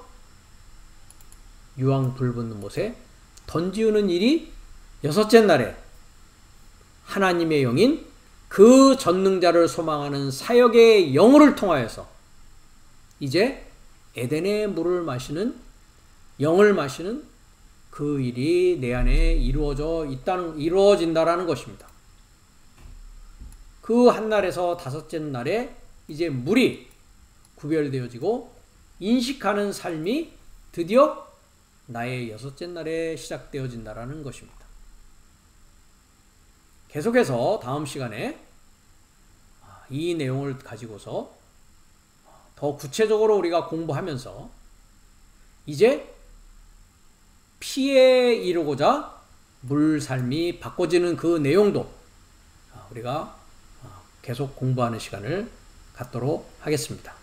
유황불 붙는 못에 던지우는 일이 여섯째 날에 하나님의 영인 그 전능자를 소망하는 사역의 영을 통하여서 이제 에덴의 물을 마시는 영을 마시는 그 일이 내 안에 이루어진다라는 것입니다. 그 한날에서 다섯째 날에 이제 물이 구별되어지고 인식하는 삶이 드디어 나의 여섯째 날에 시작되어진다라는 것입니다. 계속해서 다음 시간에 이 내용을 가지고서 더 구체적으로 우리가 공부하면서 이제 피에 이르고자 물 삶이 바꿔지는 그 내용도 우리가 계속 공부하는 시간을 갖도록 하겠습니다.